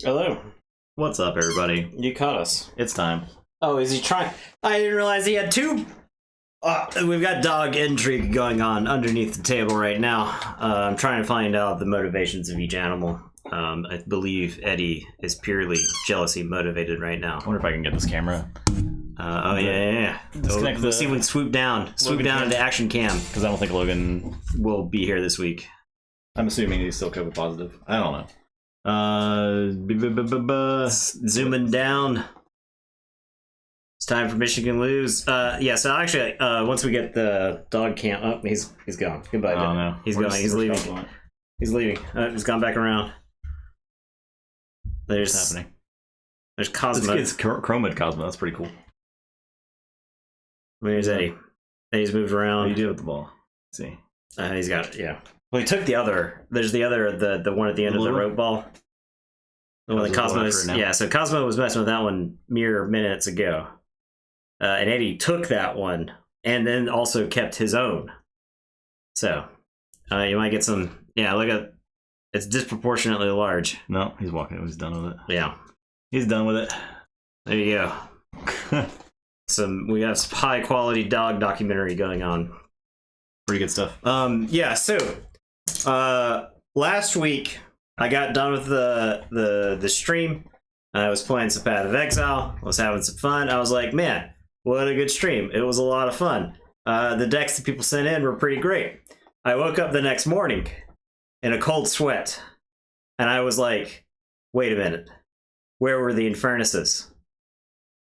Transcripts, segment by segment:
Hello. What's up, everybody? You caught us. It's time. Oh, is he trying? I didn't realize he had two. We've got dog intrigue going on underneath the table right now. I'm trying to find out the motivations of each animal. I believe Eddie is purely jealousy motivated right now. I wonder if I can get this camera. Yeah. Let's see if we can swoop down into action cam. Because I don't think Logan will be here this week. I'm assuming he's still COVID positive. I don't know. Zooming down. It's time for Michigan lose. Yeah, so actually, once we get the dog cam up, he's gone. Goodbye. Oh no. He's going. He's leaving. He's leaving. He's gone back around. There's What's happening? There's Cosmo. It's Chromid Cosmo. That's pretty cool. Where's Eddie? Eddie's moved around. What do you do with the ball? Let's see. He's got it. Yeah. Well, he took the other. There's the other, the one at the end of the rope ball. The one that Cosmo's. Yeah. So Cosmo was messing with that one mere minutes ago, and Eddie took that one and then also kept his own. So you might get some. Yeah. Look at. It's disproportionately large. No, he's walking. He's done with it. Yeah. He's done with it. There you go. We got some high quality dog documentary going on. Pretty good stuff. Yeah, so last week I got done with the stream. I was playing some Path of Exile. I was having some fun. I was like, man, what a good stream. It was a lot of fun. The decks that people sent in were pretty great. I woke up the next morning in a cold sweat, and I was like, wait a minute. Where were the Infernuses?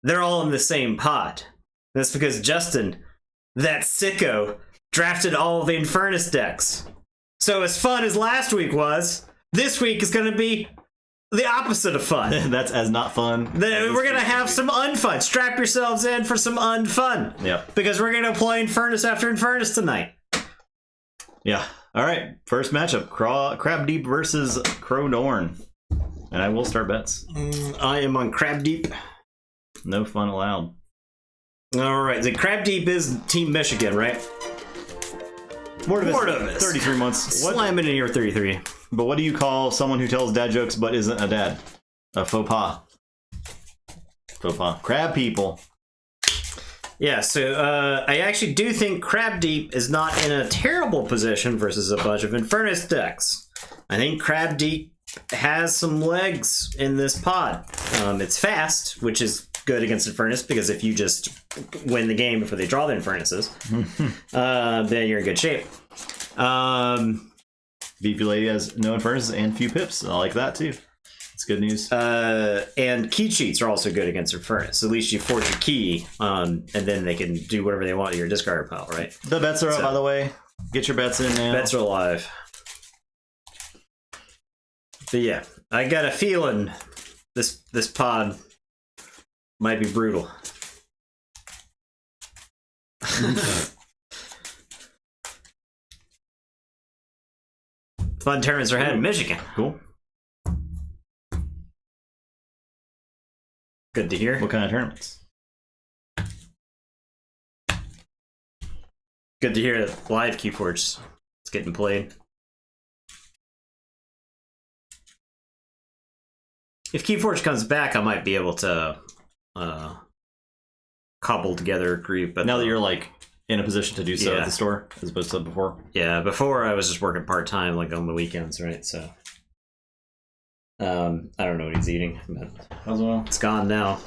They're all in the same pot. That's because Justin, that sicko, drafted all the Infernus decks. So as fun as last week was, this week is going to be the opposite of fun. That's as not fun. We're going to have some unfun. Strap yourselves in for some unfun. Yep. Because we're going to play Infernus after Infernus tonight. Yeah. All right. First matchup, Crab Deep versus Crow Dorn. And I will start bets. I am on Crab Deep. No fun allowed. All right. The Crab Deep is Team Michigan, right? Mortivis. 33 months. Slam it in your 33. But what do you call someone who tells dad jokes but isn't a dad? A faux pas. Faux pas. Crab people. Yeah, so I actually do think Crab Deep is not in a terrible position versus a bunch of Infernus decks. I think Crab Deep has some legs in this pod. It's fast, which is good against Infernus, because if you just win the game before they draw the Infernuses, then you're in good shape. VP Lady has no Infernuses and few pips. I like that too. It's good news. And key cheats are also good against Infernus. At least you forge your key, and then they can do whatever they want with your discard pile, right? The bets are up, by the way. Get your bets in now. Bets are alive. But yeah, I got a feeling this pod might be brutal. Fun tournaments are ahead in Michigan. Cool. Good to hear. What kind of tournaments? Good to hear that live Keyforge is getting played. If Keyforge comes back, I might be able to cobble together a group. But now that you're like in a position to do so at the store, as opposed to before. Yeah, before I was just working part time, like on the weekends, right? So I don't know what he's eating, but as well, it's gone now.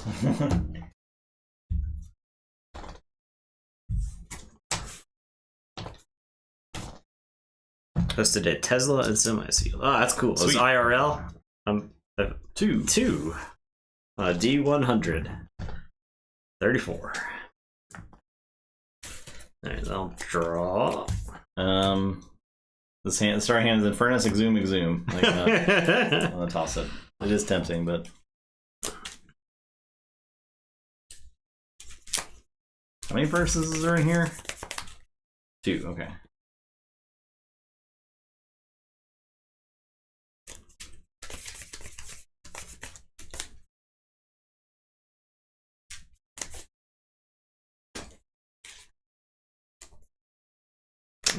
Posted at Tesla and Semi-Seal. Oh, that's cool. It's IRL. Two. D100. 34. Alright, I'll draw. The start hand is Infernus, Exhume. Like, I'm gonna toss it. It is tempting, but how many Infernuses are in here? 2. Okay.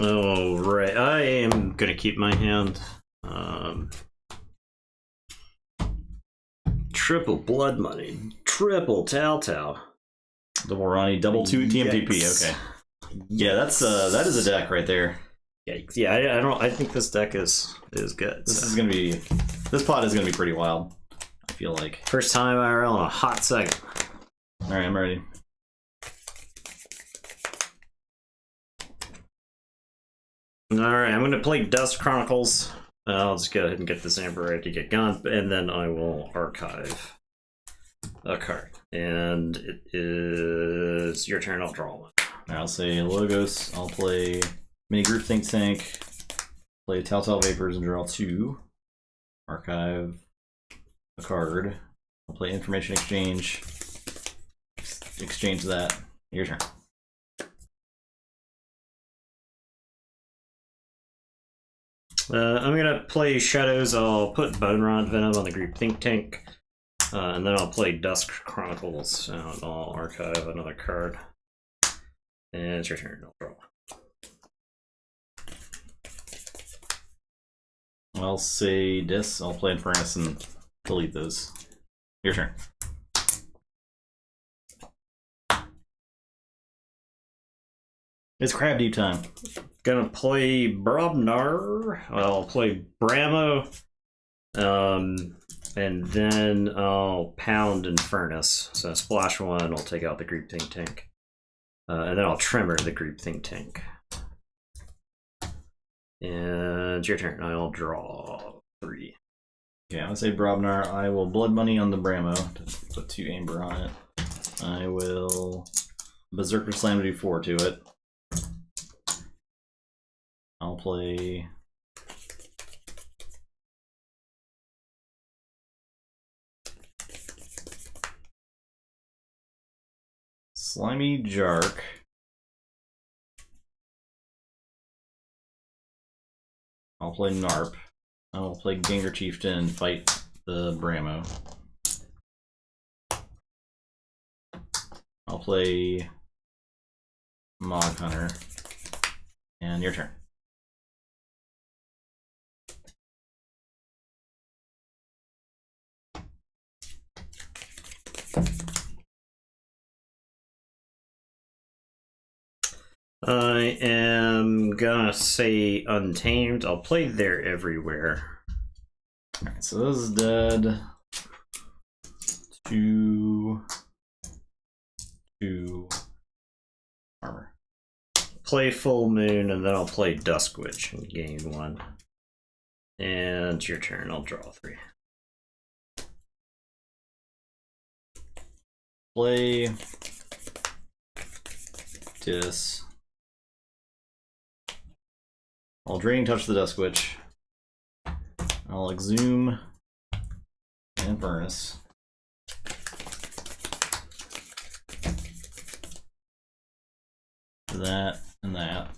All right, I am gonna keep my hand. triple blood money, triple Tao. Double Ronnie, double 2 TMTP. Yikes. Okay. Yeah, that is a deck right there. Yikes. Yeah, I think this deck is good. This pot is gonna be pretty wild. I feel like. First time IRL in a hot second. All right, I'm ready. All right, I'm gonna play Dust Chronicles. I'll just go ahead and get this Amber ready to get gone, and then I will archive a card. And it is your turn. I'll draw one. I'll say Logos. I'll play Mini Group Think Tank. Play Telltale Vapors and draw 2. Archive a card. I'll play Information Exchange. Exchange that. Your turn. I'm gonna play Shadows. I'll put Bone Rod Venom on the Group Think Tank. And then I'll play Dusk Chronicles, and I'll archive another card. And it's your turn. I'll draw. I'll say this. I'll play Infernus and delete those. Your turn. It's Crab Deep time. Gonna play Brobnar. I'll play Bramo. And then I'll pound Infernus. So splash 1, I'll take out the Group Think Tank. And then I'll tremor the Group Think Tank. And it's your turn. I'll draw 3. Okay, I'm gonna say Brobnar. I will Blood Money on the Bramo to put 2 Amber on it. I will Berserker Slam to do 4 to it. I'll play Slimy Jark. I'll play Narp. I will play Ganger Chieftain and fight the Bramo. I'll play Mog Hunter. And your turn. I am gonna say Untamed. I'll play They're Everywhere. Alright, so this is dead. 2 armor. Play Full Moon, and then I'll play Dusk Witch and gain 1. And it's your turn. I'll draw 3. Play Dis. I'll Draining Touch the Dusk Witch. I'll Exhume and Furnace. That and that.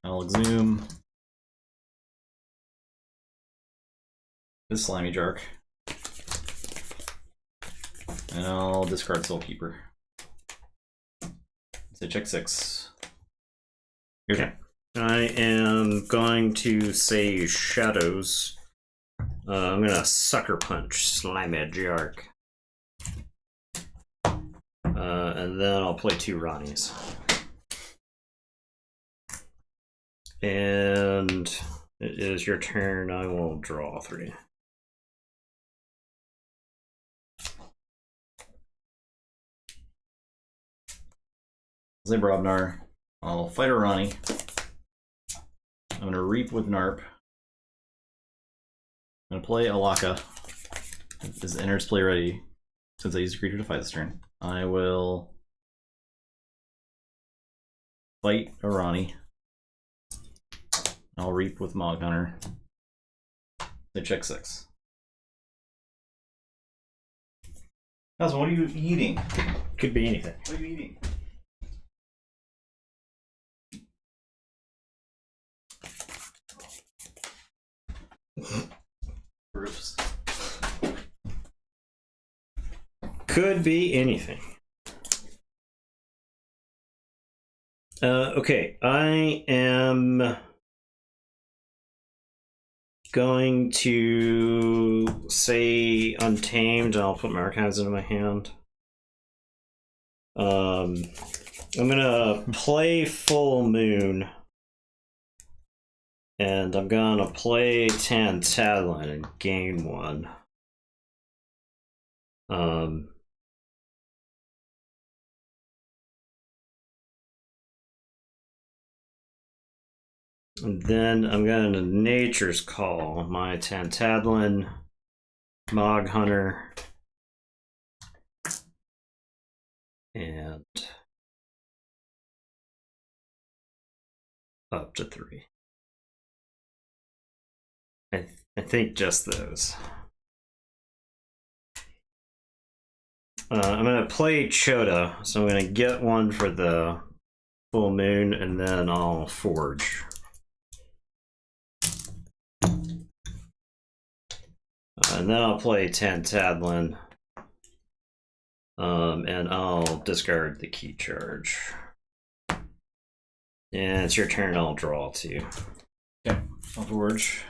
I'll Exhume this Slimy Jark. And I'll discard Soulkeeper. So check 6. Your turn. I am going to say Shadows. I'm gonna Sucker Punch Slimy Jark. And then I'll play 2 Ronnies. And it is your turn. I will draw 3. Say Brobnar. I'll fight a Ronnie. I'm going to Reap with Narp. I'm going to play Alaka. As enters play ready, since I used a creature to fight this turn. I will fight a Ronnie. I'll Reap with Mog Hunter. They check 6. Cousin, what are you eating? Could be anything. What are you eating? Bruce. Could be anything. Okay, I am going to say Untamed, and I'll put my archives into my hand. I'm gonna play Full Moon, and I'm gonna play Tantadlin and gain 1. And then I'm going to Nature's Call my Tantadlin, Mog Hunter, and up to 3. I think just those. I'm going to play Chota, so I'm going to get 1 for the Full Moon, and then I'll Forge. And then I'll play Tantadlin, and I'll discard the Key Charge. And it's your turn, I'll draw 2. Okay, I'll Forge.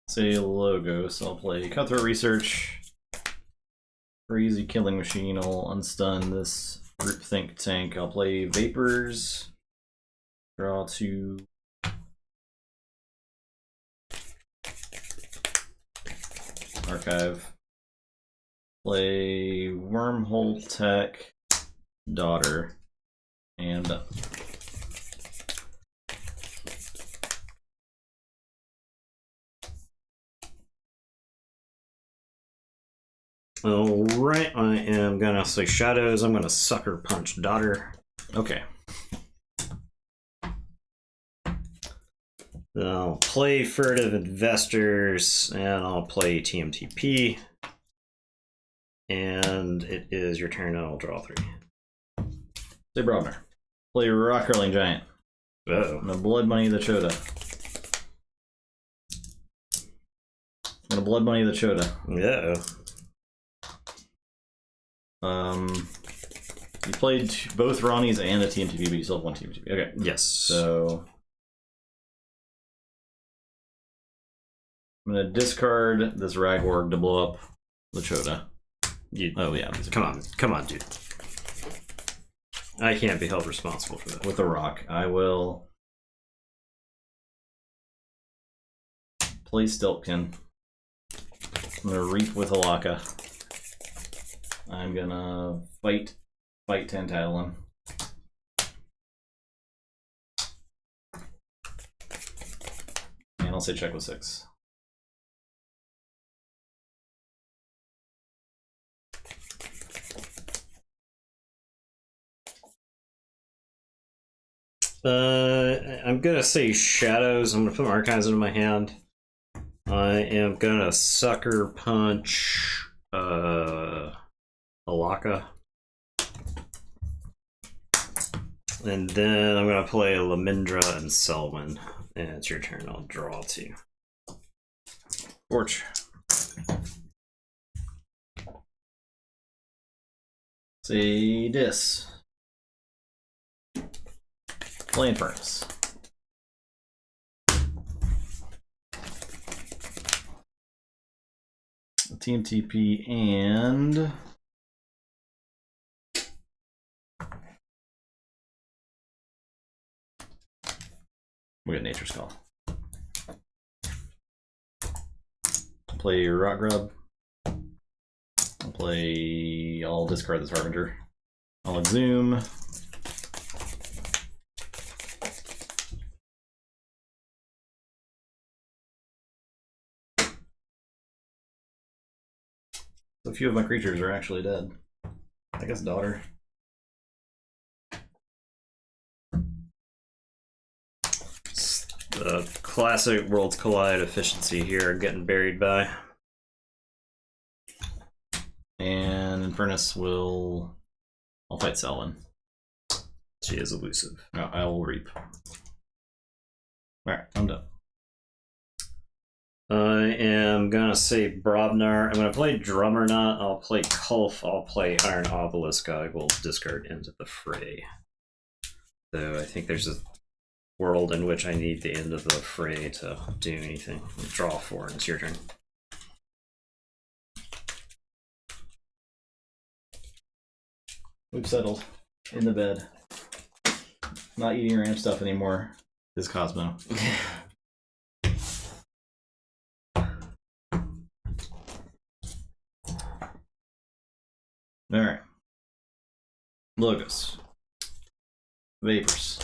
Say logo, so I'll play Cutthroat Research. Crazy Killing Machine, I'll unstun this Groupthink tank. I'll play Vapors. Draw 2. Archive. Play Wormhole Tech, Daughter, and Alright, I am gonna say Shadows. I'm gonna Sucker Punch Daughter. okay. Then I'll play Furtive Investors, and I'll play TMTP. And it is your turn, and I'll draw 3. Say Brodner. Play Rock Hurling Giant. Uh-oh. I'm gonna Blood Money the Chota. I'm gonna Blood Money the Chota. Uh-oh. You played both Ronnies and a TMTP, but you still have 1 TMTP. Okay. Yes. So I'm gonna discard this Ragworg to blow up the Chota. Oh yeah. Come on, dude. I can't be held responsible for that. With a rock. I will play Stiltkin. I'm gonna Reap with Alaka. I'm gonna fight Tantadlin. And I'll say check with 6. I'm gonna say Shadows. I'm gonna put my archives into my hand. I am gonna Sucker Punch Alaka. And then I'm gonna play Lamindra and Selwyn. And it's your turn, I'll draw 2. Forge. Say Dis. Flame Furnace. TMTP and we got Nature's Call. Play Rock Grub. I'll discard this Harbinger. I'll Exhume. A few of my creatures are actually dead. I guess Daughter. The classic Worlds Collide efficiency here, getting buried by. And Infernus will... I'll fight Selwyn. She is elusive. No, I will Reap. Alright, I'm done. I am gonna say Brobnar. I'm gonna play Drummerknot. I'll play Kulf. I'll play Iron Obelisk. I will discard into the fray. Though I think there's a world in which I need the end of the fray to do anything. Draw 4, and it's your turn. We've settled in the bed. Not eating ramp stuff anymore. This Cosmo. Alright. Logos. Vapors.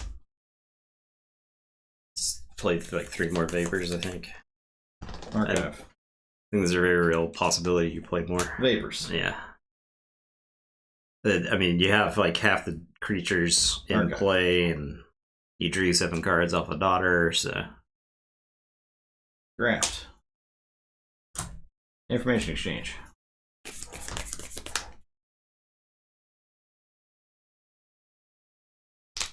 Played like 3 more Vapors, I think. Archive. I think there's a very real possibility you play more. Vapors. Yeah. I mean, you have like half the creatures in Archive. play, and you drew 7 cards off a daughter, so. Draft. Information exchange.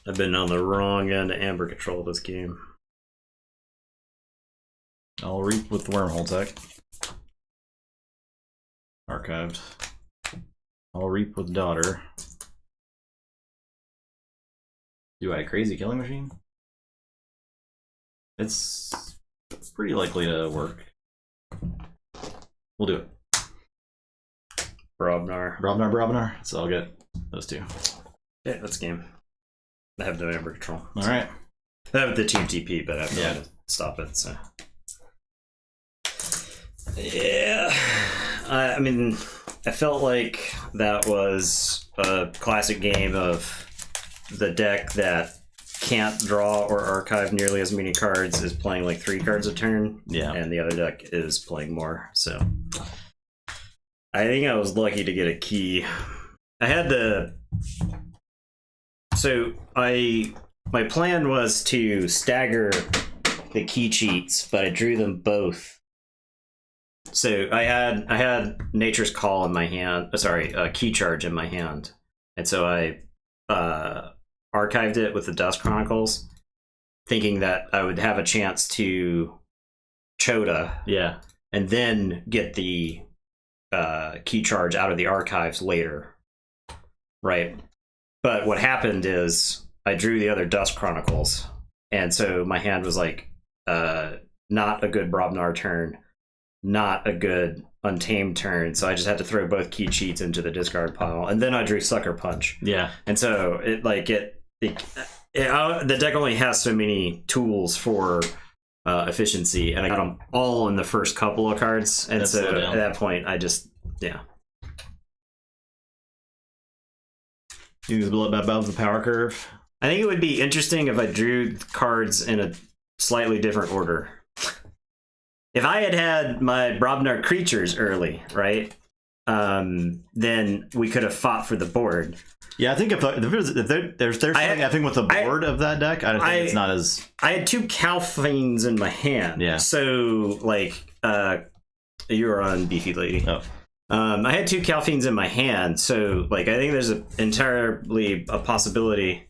I've been on the wrong end of Amber Control this game. I'll reap with the wormhole tech. Archived. I'll reap with daughter. Do I crazy killing machine? It's pretty likely to work. We'll do it. Brobnar. So I'll get those 2. Yeah, that's game. I have no Amber Control. Alright. I have the team TP, but I have no way to stop it, so. Yeah. I mean, I felt like that was a classic game of the deck that can't draw or archive nearly as many cards is playing like 3 cards a turn. Yeah. And the other deck is playing more, so. I think I was lucky to get a key. I had the... So my plan was to stagger the key cheats, but I drew them both. So I had Nature's Call in my hand. Key Charge in my hand, and so I archived it with the Dust Chronicles, thinking that I would have a chance to Chota, and then get the Key Charge out of the archives later, right? But what happened is I drew the other Dust Chronicles, and so my hand was like, not a good Brobnar turn, not a good Untamed turn, so I just had to throw both key cheats into the discard pile, and then I drew Sucker Punch. Yeah. And so the deck only has so many tools for efficiency, and I got them all in the first couple of cards, and so at that point I just, You think it's above the power curve? I think it would be interesting if I drew cards in a slightly different order. If I had my Brobnar creatures early, right, then we could have fought for the board. Yeah, I think if there's something I think with the board of that deck, I think it's not as... I had 2 Calphanes in my hand. Yeah. So, like, you were on Beefy Lady. Oh. I had 2 Calphanes in my hand, so like I think there's entirely a possibility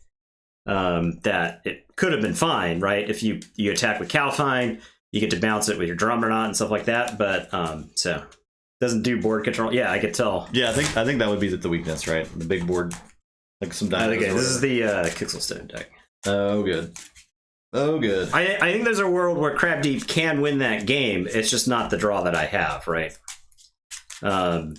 that it could have been fine, right? If you attack with Calphine, you get to bounce it with your Drummernaught and stuff like that, but so doesn't do board control. Yeah, I could tell. Yeah, I think that would be the weakness, right? The big board, like some diamonds. Okay, this is the Kixelstone deck. Oh, good. Oh, good. I think there's a world where Crab Deep can win that game. It's just not the draw that I have, right? I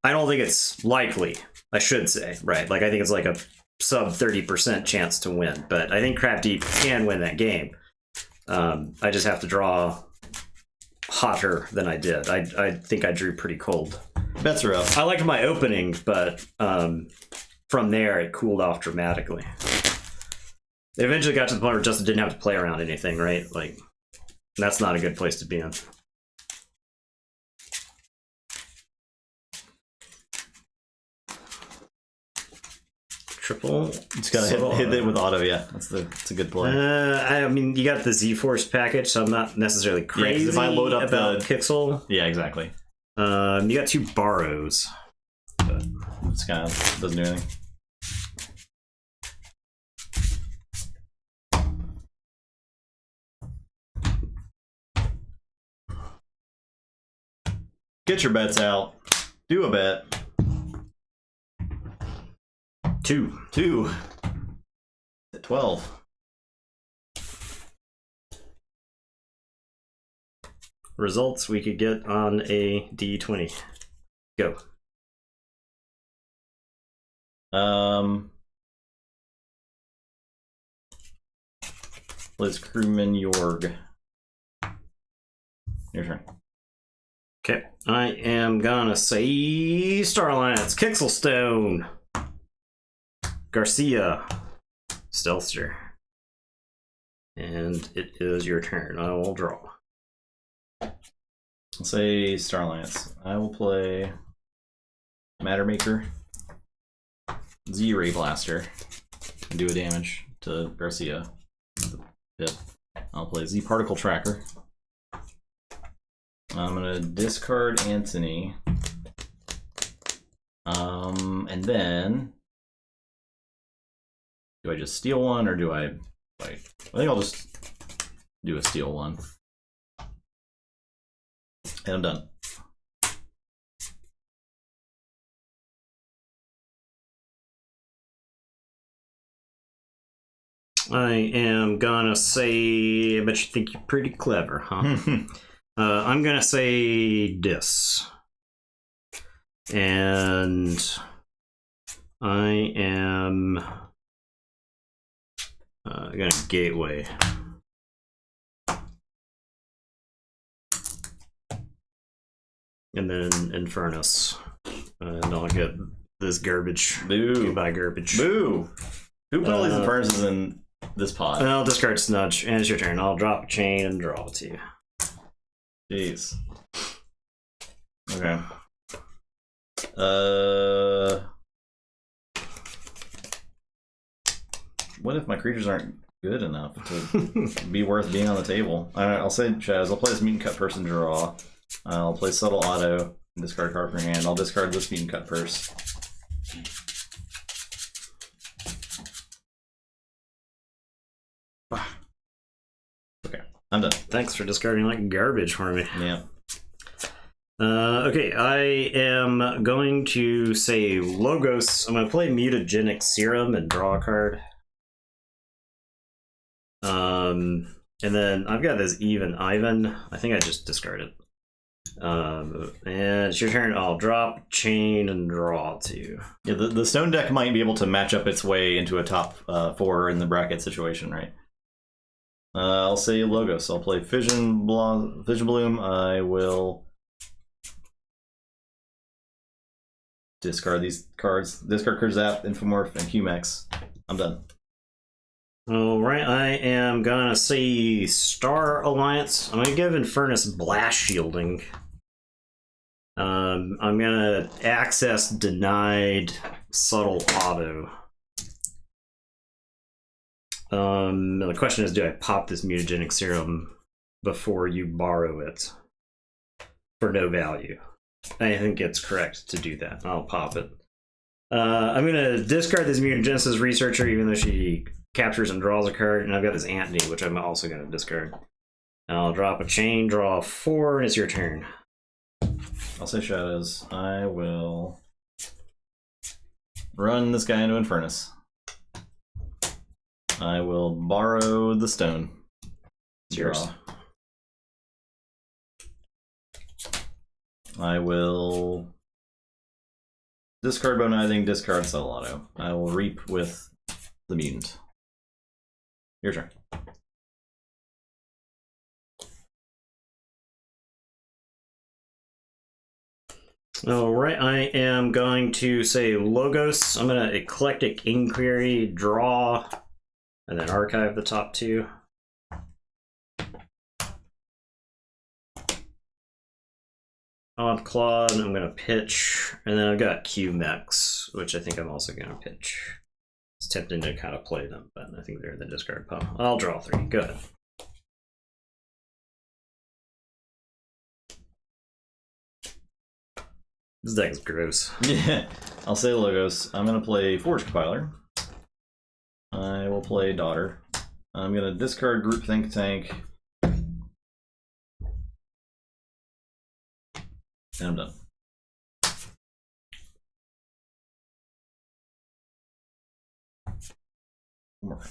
don't think it's likely, I should say, right? Like, I think it's like a sub 30% chance to win, but I think Crab Deep can win that game. I just have to draw hotter than I did. I think I drew pretty cold. Bets are up. I liked my opening, but from there it cooled off dramatically. It eventually got to the point where Justin didn't have to play around anything, right? Like, that's not a good place to be in. Triple. It's got to hit it with auto, yeah. That's a good play. I mean, you got the Z-Force package, so I'm not necessarily crazy if I load up about Kixel. Yeah, exactly. You got 2 Borrows. But it's kind of doesn't do anything. Get your bets out. Do a bet. 2. At 12. results we could get on a D20. Go. Liz Crewman Jorg. Your turn. Okay, I am gonna say Star Alliance, Kixelstone, Garcia, Stealthster. And it is your turn. I will draw. I'll say Star Alliance. I will play Mattermaker, Z-Ray Blaster, and do a damage to Garcia. Pip. I'll play Z Particle Tracker. I'm gonna discard Anthony. And then do I just steal one or do I fight? I think I'll just do a steal one. And I'm done. I am gonna say, I bet you think you're pretty clever, huh? I'm gonna say Dis. And I am gonna Gateway. And then Infernus. And I'll get this garbage. Boo. Goodbye, garbage. Boo! Who put all these Infernuses in this pot? And I'll discard Snudge, and it's your turn. I'll drop a chain and draw it to you. Jeez. Okay. What if my creatures aren't good enough to be worth being on the table? I'll say Chaz. I'll play this Mutant Cut Purse and draw. I'll play Subtle Auto and discard a card from your hand. I'll discard this Mutant Cut Purse. Okay, I'm done. Thanks for discarding like garbage for me. Yeah. Okay, I am going to say Logos. I'm going to play Mutagenic Serum and draw a card. And then I've got this Even Ivan. I think I just discarded. And it's your turn. I'll drop, chain, and draw two. Yeah, the stone deck might be able to match up its way into a top 4 in the bracket situation, right? I'll say Logos. I'll play Fission Bloom. I will discard these cards. Discard Kurzap, Infomorph, and Humex. I'm done. Alright, I am gonna say Star Alliance. I'm gonna give Infernus Blast Shielding. I'm gonna access denied Subtle Auto. The question is, do I pop this Mutagenic Serum before you borrow it for no value? I think it's correct to do that. I'll pop it. I'm gonna discard this Mutagenesis Researcher, even though she captures and draws a card, and I've got this Antony, which I'm also gonna discard. I'll drop a chain, draw 4, and it's your turn. I'll say Shadows. I will run this guy into Infernus. I will borrow the stone. It's yours. I will discard Bonizing, discard Subtle Auto. I will reap with the mutant. Your turn. Alright, I am going to say Logos. I'm going to Eclectic Inquiry, draw, and then archive the top 2. Odd Clawed, I'm going to pitch, and then I've got Q-Mex, which I think I'm also going to pitch. It's tempting to kind of play them, but I think they're in the discard pile. I'll draw 3. Go ahead. This deck is gross. Yeah, I'll say Logos. I'm going to play Forge Compiler. I will play Daughter. I'm going to discard Group Think Tank. And I'm done. One more.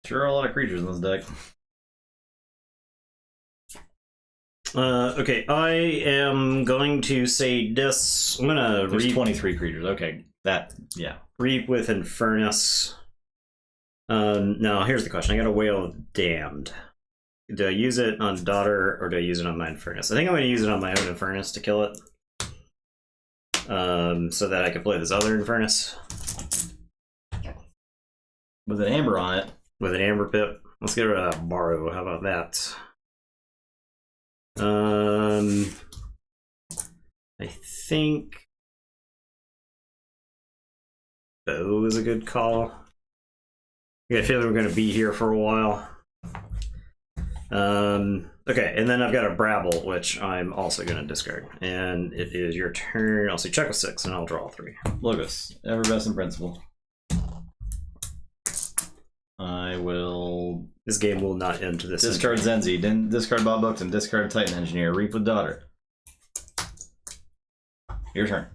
Sure, a lot of creatures in this deck. Okay, I am going to say this. I'm gonna There's reap 23 creatures. Okay, that, yeah. Reap with Infernus. Now here's the question. I got a Whale of Damned. Do I use it on Daughter or do I use it on my Infernus? I think I'm going to use it on my own Infernus to kill it. So that I can play this other Infernus. With an Amber on it. With an Amber Pip. Let's get rid of that Borrow. How about that? I think Bow is a good call. I got a feeling we're going to be here for a while. Okay, and then I've got a Brabble, which I'm also going to discard. And it is your turn. I'll say check with 6, and I'll draw 3. Logos, ever best in principle. I will... This game will not end to this. Discard Zenzi, then discard Bob Buckton, discard Titan Engineer, Reap with Daughter. Your turn.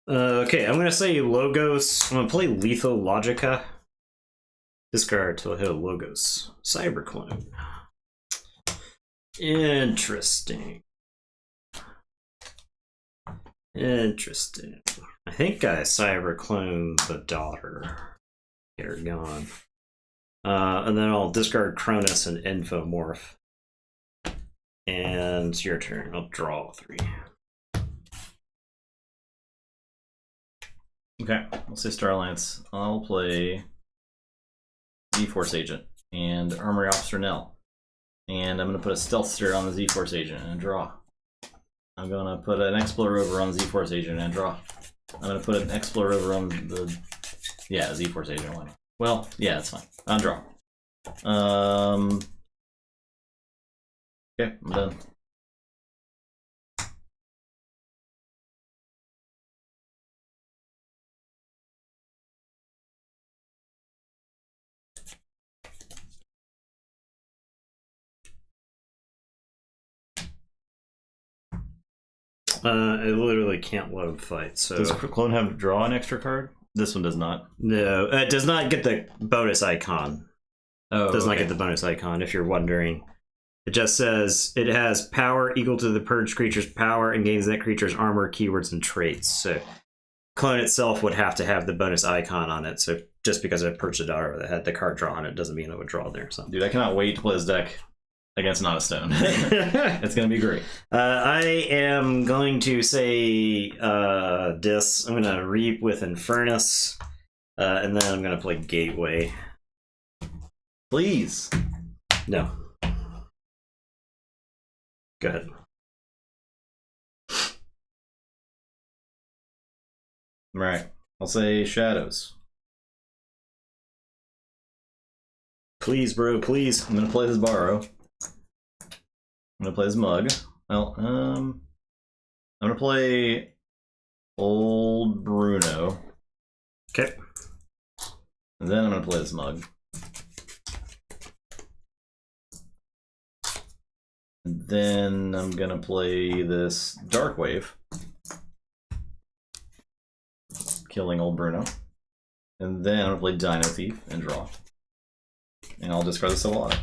Okay, I'm gonna say Logos. I'm gonna play Logica. Discard till I hit a Logos. Cyberclone. Interesting. Interesting. I think I Cyberclone the Daughter. Get her gone. And then I'll discard Cronus and Infomorph. And it's your turn. I'll draw 3. Okay, let's say Starlance. I'll play Z-Force Agent and Armory Officer Nell. And I'm going to put a Stealthster on the Z-Force Agent and draw. I'm going to put an Explorer over on Z-Force Agent and draw. I'm going to put an Explorer over on the... Yeah, Z-Force Agent one. Well, yeah, that's fine. I'll draw. Okay, I'm done. I literally can't load fight, so... Does Clone have draw an extra card? This one does not. No, it does not get the bonus icon. Oh, It does not okay. get the bonus icon, if you're wondering. It just says it has power equal to the purged creature's power and gains that creature's armor, keywords, and traits. So Clone itself would have to have the bonus icon on it. So just because I purged the Daughter that had the card draw on it doesn't mean it would draw there. So Dude, I cannot wait to play this deck against Not a Stone. It's going to be great. I am going to say this. I'm going to Reap with Infernus. And then I'm going to play Gateway. Please. No. Go ahead. All right. I'll say Shadows. Please, bro, please. I'm going to play this Borrow. I'm going to play this Mug. Well, I'm going to play Old Bruno. Okay. And then I'm going to play this Mug. And then I'm going to play this Dark Wave. Killing Old Bruno. And then I'm going to play Dino Thief and draw. And I'll discard the Solana.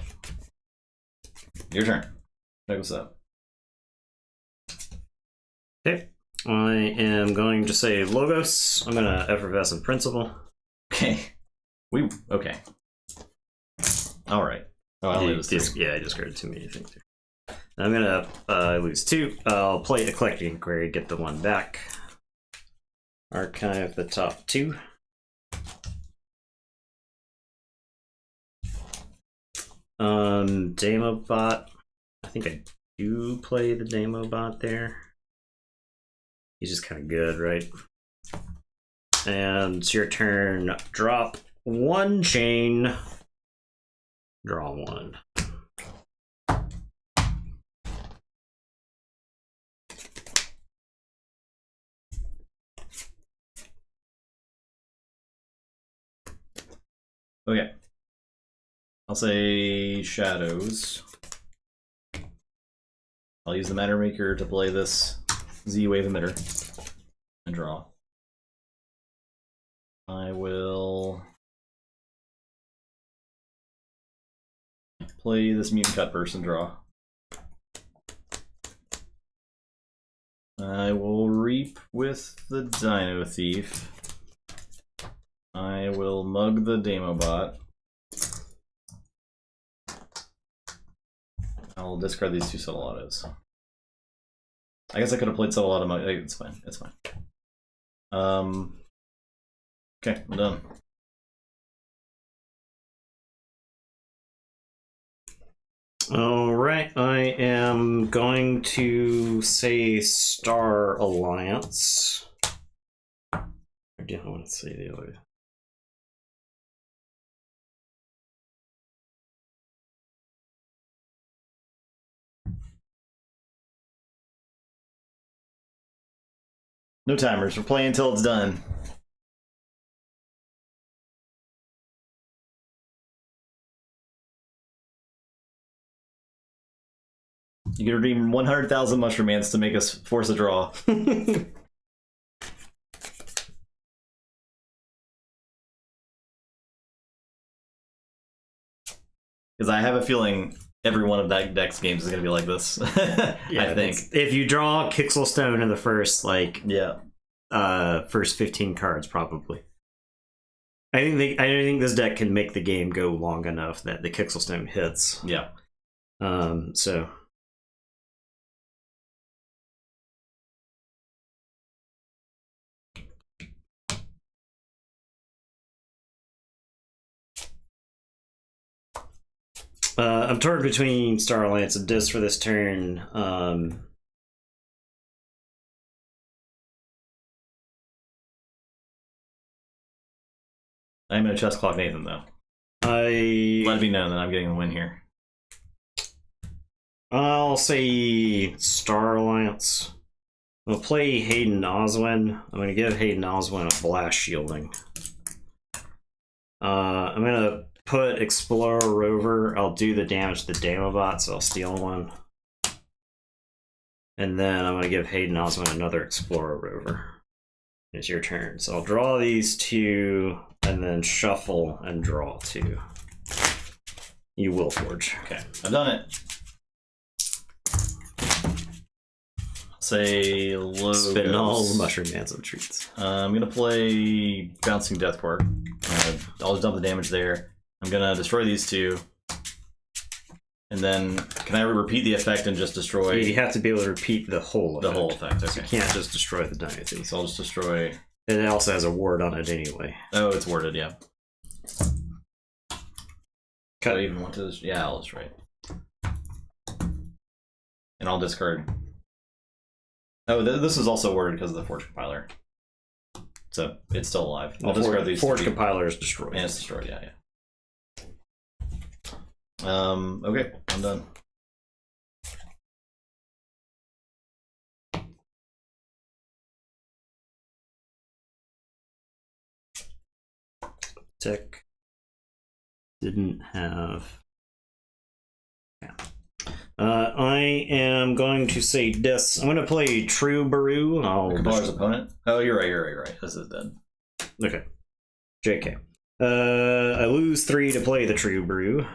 Your turn. Check what's up. Okay. I am going to say Logos. I'm going to Effervescent Principle. Okay. Okay. Alright. Oh, I lose Yeah, I discarded too many things here. I'm going to lose 2. I'll play Eclectic Inquiry, get the 1 back. Archive the top 2. Demo Bot. I think I do play the Demo Bot there. He's just kind of good, right? And it's your turn. Drop 1 chain. Draw 1. Okay. I'll say Shadows. I'll use the Matter Maker to play this Z-Wave emitter and draw. I will play this Mutant Cutburst and draw. I will reap with the Dino Thief. I will mug the Demobot. I'll discard these 2 Subtle Autos. I guess I could have played Subtle Auto. It's fine. It's fine. Okay, I'm done. All right, I am going to say Star Alliance. Or do I want to say the other? No timers. We're playing until it's done. You can redeem 100,000 Mushroom Ants to make us force a draw. Because I have a feeling every one of that deck's games is going to be like this. Yeah, I think. If you draw Kixel Stone in the first, first 15 cards, probably. I think this deck can make the game go long enough that the Kixel Stone hits. Yeah. So... I'm torn between Star Alliance and Disc for this turn. I'm going to chest clock Nathan, though. Let it be known that I'm getting the win here. I'll say Star Alliance. I'll play Hayden Oswin. I'm going to give Hayden Oswin a blast shielding. I'm going to put Explorer Rover. I'll do the damage to the Damobot, so I'll steal one. And then I'm going to give Hayden Oswin another Explorer Rover. It's your turn. So I'll draw these 2, and then shuffle and draw 2. You will forge. Okay, I've done it. Say Logos. Spin all the Mushroom Ants and treats. I'm going to play Bouncing Death Quirk. I'll just dump the damage there. I'm going to destroy these 2. And then, can I repeat the effect and just destroy? You have to be able to repeat the whole effect. The whole effect, okay. So you can't just destroy the Dino Thief. So I'll just destroy... And it also has a word on it anyway. Oh, it's worded, yeah. Cut. I even want to... Yeah, I'll destroy it. And I'll discard... Oh, this is also worded because of the Forge Compiler. So, it's still alive. I'll discard these Forge 3. Compiler is destroyed. And it's destroyed, yeah. Okay, I'm done. Tech didn't have... Yeah. I am going to say this. I'm going to play True Baru. Compiler's opponent? Oh, you're right. This is dead. Okay. JK. I lose 3 to play the True Brew.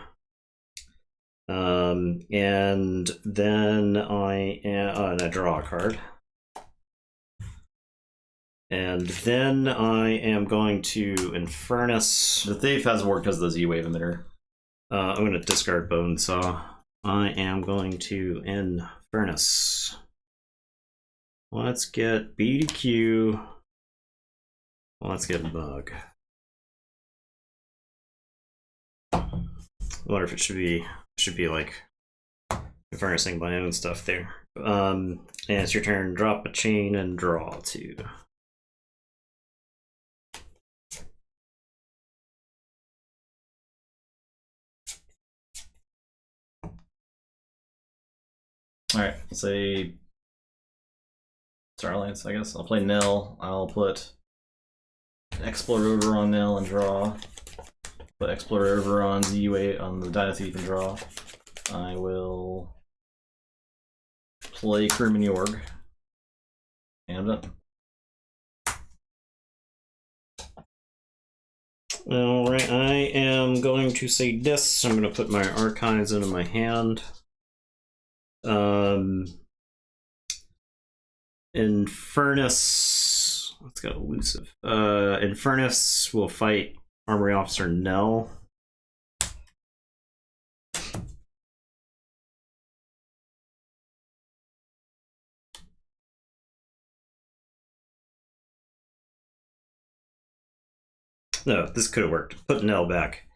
And then and I draw a card. And then I am going to Infernus. The Thief has worked as the Z-Wave emitter. I'm going to discard Bonesaw. I am going to Infernus. Let's get BDQ. Let's get Bug. I wonder if it should be like furnishing my own stuff there. And it's your turn. Drop a chain and draw 2. Alright, let's say Star Alliance, I guess. I'll play Nell. I'll put Explorer on Nell and draw. Put Explorer over on Z-Way on the Dino Thief and draw. I will play Crewman Yorg. And I'm done. Alright, I am going to say this. I'm going to put my archives into my hand. Infernus. Let's go elusive. Infernus will fight Armory Officer Nell. No, this could have worked. Put Nell back.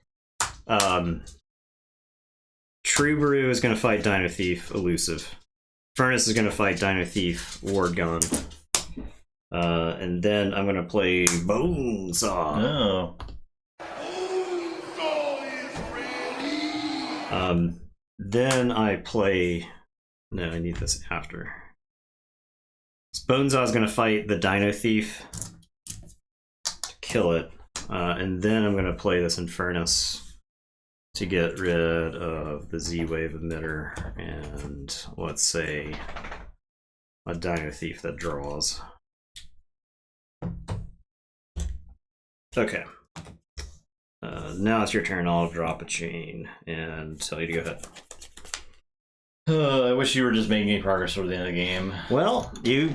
Troubadour is going to fight Dino Thief, elusive. Furnace is going to fight Dino Thief, Ward gone. And then I'm going to play Bonesaw. Oh. Then I play... No, I need this after. So Bonesaw is going to fight the Dino Thief to kill it. And then I'm going to play this Infernus to get rid of the Z-Wave emitter and, let's say, a Dino Thief that draws. Okay. Now it's your turn. I'll drop a chain and tell you to go ahead. I wish you were just making any progress toward the end of the game. Well, you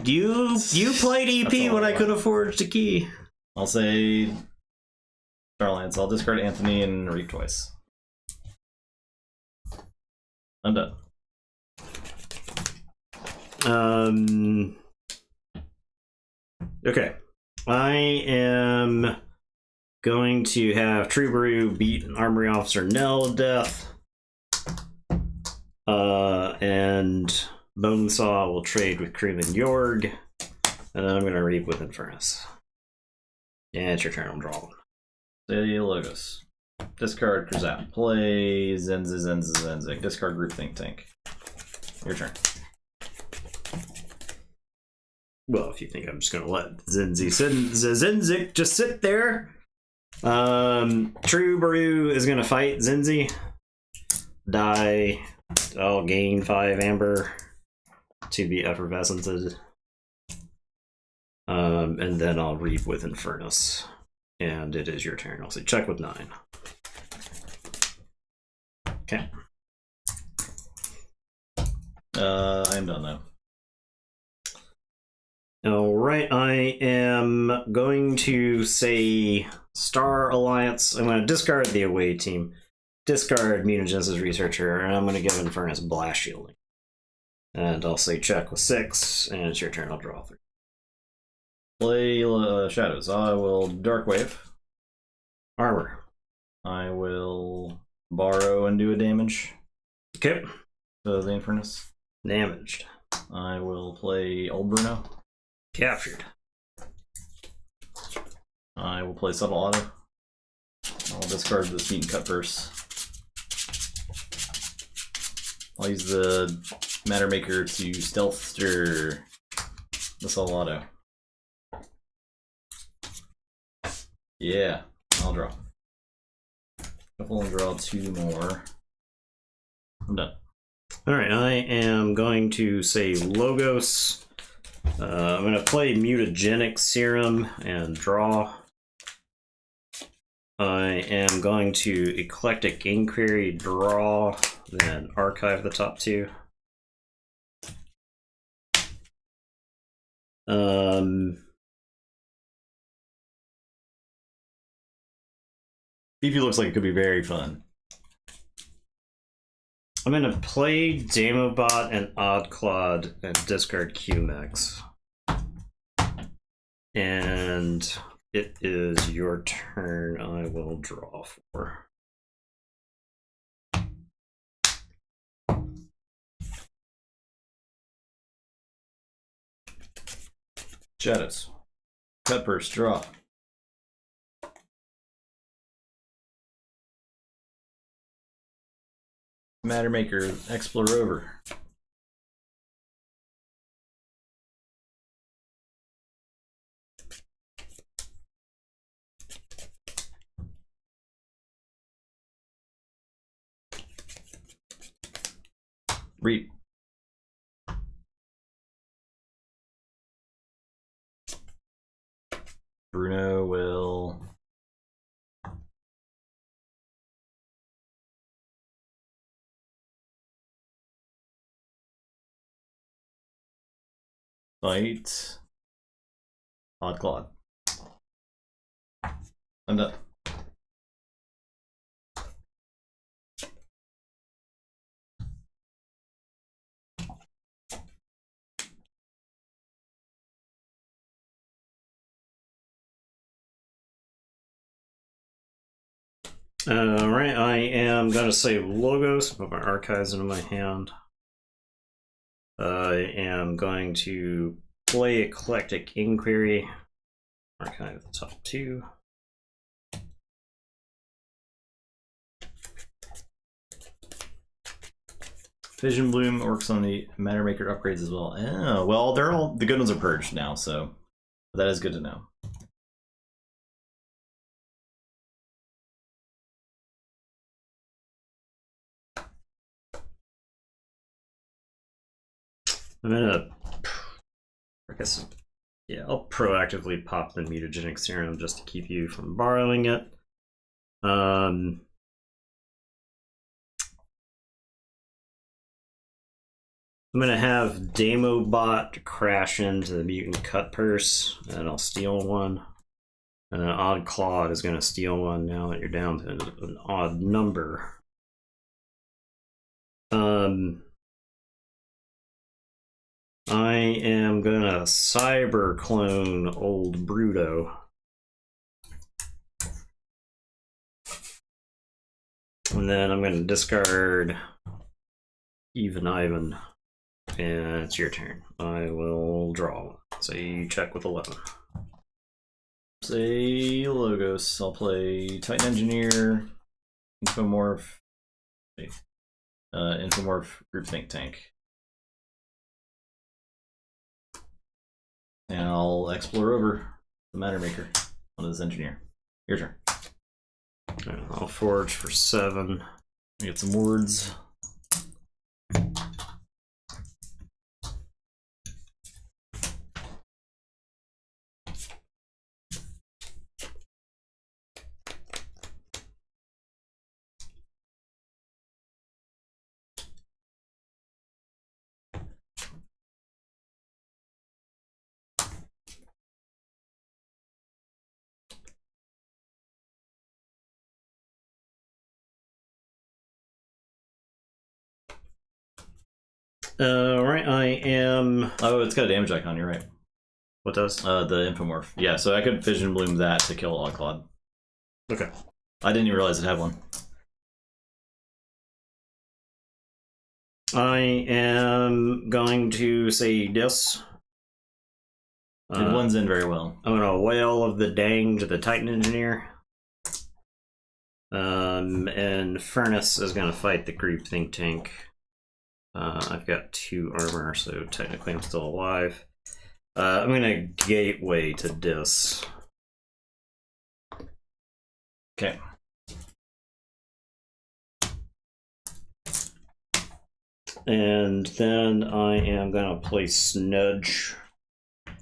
played EP when I could have forged a key. I'll say Starlance. I'll discard Anthony and reap twice. I'm done. Okay. I am going to have Troubadour beat Armory Officer Nell to death. And Bonesaw will trade with Crewman Yorg. And then I'm going to reap with Infernus. Yeah, it's your turn. I'm drawing. Say Logos. Discard Krazap. Play Zenzik. Discard Group Think Tank. Your turn. Well, if you think I'm just going to let Zenzik just sit there. Troubadour is going to fight Zenzi. Die. I'll gain 5 amber to be effervescented. And then I'll reap with Infernus. And it is your turn. I'll say check with 9. Okay. I'm done now. Alright, I am going to say Star Alliance. I'm going to discard the away team. Discard Mutagenesis Researcher, and I'm going to give Infernus Blast Shielding. And I'll say check with 6, and it's your turn. I'll draw 3. Play Shadows. I will Dark Wave. Armor. I will borrow and do a damage. Okay. So the Infernus. Damaged. I will play Old Bruno. Captured. I will play Subtle Auto. I'll discard this Meat and Cut Purse. I'll use the Matter Maker to Stealth Stir the Subtle Auto. Yeah, I'll draw. Couple and draw 2 more. I'm done. Alright, I am going to say Logos. I'm going to play Mutagenic Serum and draw. I am going to Eclectic Inquiry, draw, then archive the top 2. BP looks like it could be very fun. I'm going to play Damobot and Oddclad and discard QMax. And it is your turn. I will draw 4. Shadows. Cut Purse, draw. Matter Maker, Explore over. Read. Bruno will fight Odd Claude. I'm done. Alright, I am going to save logos, put my archives into my hand. I am going to play Eclectic Inquiry, archive the top 2. Vision Bloom works on the Matter Maker upgrades as well. Oh, well, they're all the good ones are purged now, so that is good to know. I'm gonna, I guess, yeah, I'll proactively pop the mutagenic serum just to keep you from borrowing it. I'm gonna have Demobot crash into the mutant cut purse, and I'll steal one. And then Odd Claude is gonna steal one now that you're down to an odd number. I am gonna cyber clone old Bruto. And then I'm gonna discard Even Ivan. And it's your turn. I will draw. So you check with 11. Say Logos. I'll play Titan Engineer, Infomorph, Infomorph Group Think Tank. And I'll explore over the Matter Maker on this engineer. Your turn. Right, I'll forge for 7. Get some words. Right, I am. Oh, it's got a damage icon, you're right. What does? The Infomorph. Yeah, so I could Vision Bloom that to kill Odd Claude. Okay. I didn't even realize it had one. I am going to say this. It blends in very well. I'm gonna Whale of the Danged the Titan Engineer. And Furnace is gonna fight the Group Think Tank. I've got 2 armor, so technically I'm still alive. I'm gonna Gateway to Dis. Okay. And then I am gonna play Snudge.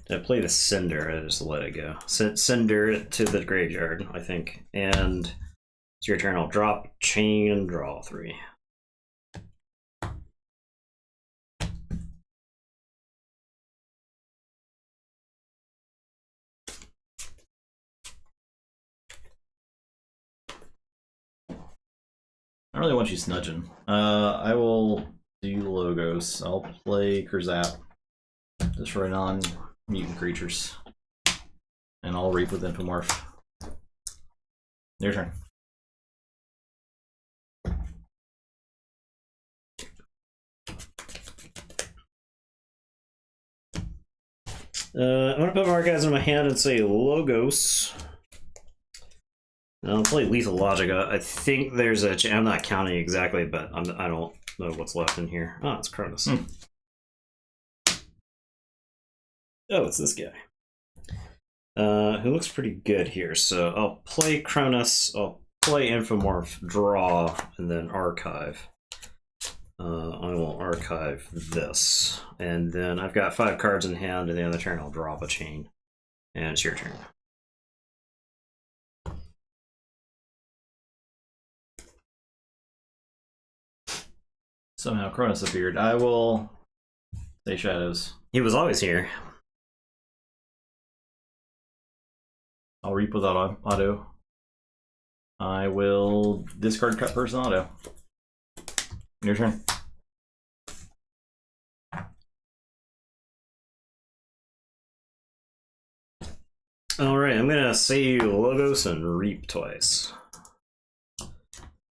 I play the Cinder, I just let it go. Cinder it to the graveyard, I think. And it's your turn. I'll drop Chain and draw 3. I don't really want you snudging. I will do Logos. I'll play Kurzap just for non-mutant creatures. And I'll Reap with Infomorph. Your turn. I'm gonna put my guys in my hand and say Logos. I'll play Lethal Logic. I think there's a. I'm not counting exactly, but I don't know what's left in here. Oh, it's Cronus. Oh, it's this guy. Who looks pretty good here. So I'll play Cronus. I'll play Infomorph, draw, and then archive. I will archive this. And then I've got 5 cards in hand, and the other turn I'll draw up a chain. And it's your turn. Somehow Cronus appeared. I will say shadows. He was always here. I'll reap without auto. I will discard cut person auto. Your turn. Alright, I'm gonna say Logos and reap twice.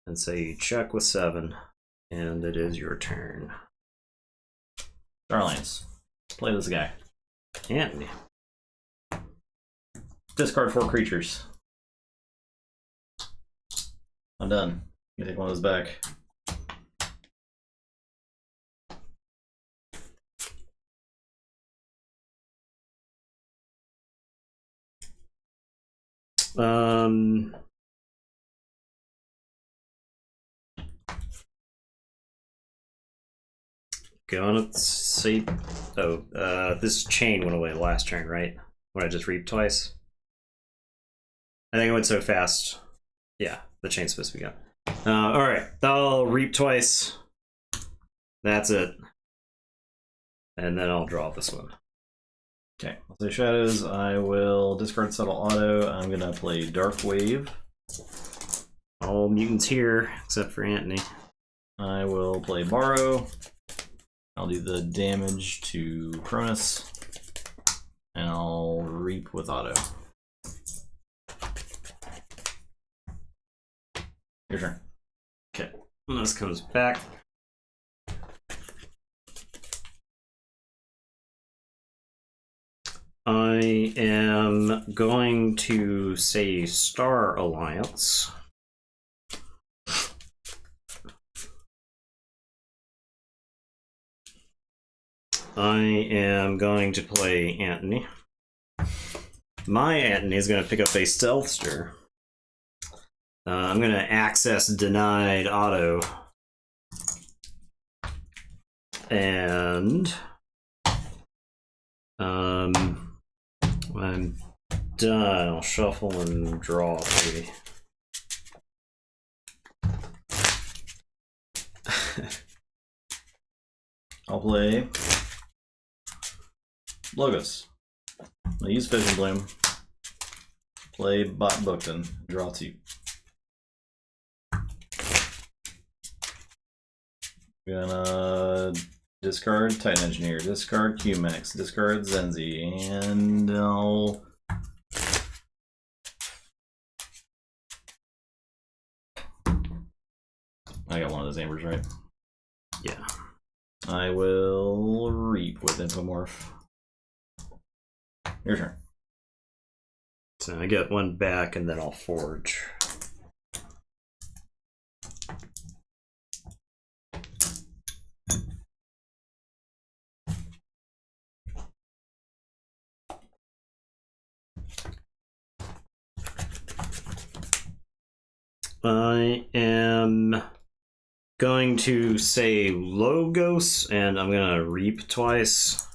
And say check with 7. And it is your turn. Starlines. Play this guy. Anthony. Discard 4 creatures. I'm done. You take one of those back. Gonna say, this chain went away last turn, right? When I just reaped twice. I think it went so fast. Yeah, the chain's supposed to be gone. Alright, I'll reap twice. That's it. And then I'll draw this one. Okay, I'll say shadows. I will discard subtle auto. I'm gonna play Dark Wave. All mutants here, except for Anthony. I will play borrow. I'll do the damage to Cronus. And I'll reap with auto. Your turn. Okay, and this comes back. I am going to say Star Alliance. I am going to play Anthony. My Anthony is going to pick up a Stealthster. I'm going to access denied auto. And I'm done. I'll shuffle and draw, maybe. I'll play Logos. I'll use Vision Bloom. Play Bot Bookton. Draw 2. Gonna discard Titan Engineer, discard QMax, discard Zenzi, and I'll I got one of those ambers, right? Yeah. I will reap with Infomorph. Your turn. So I get one back and then I'll forge. I am going to say Logos, and I'm going to reap twice.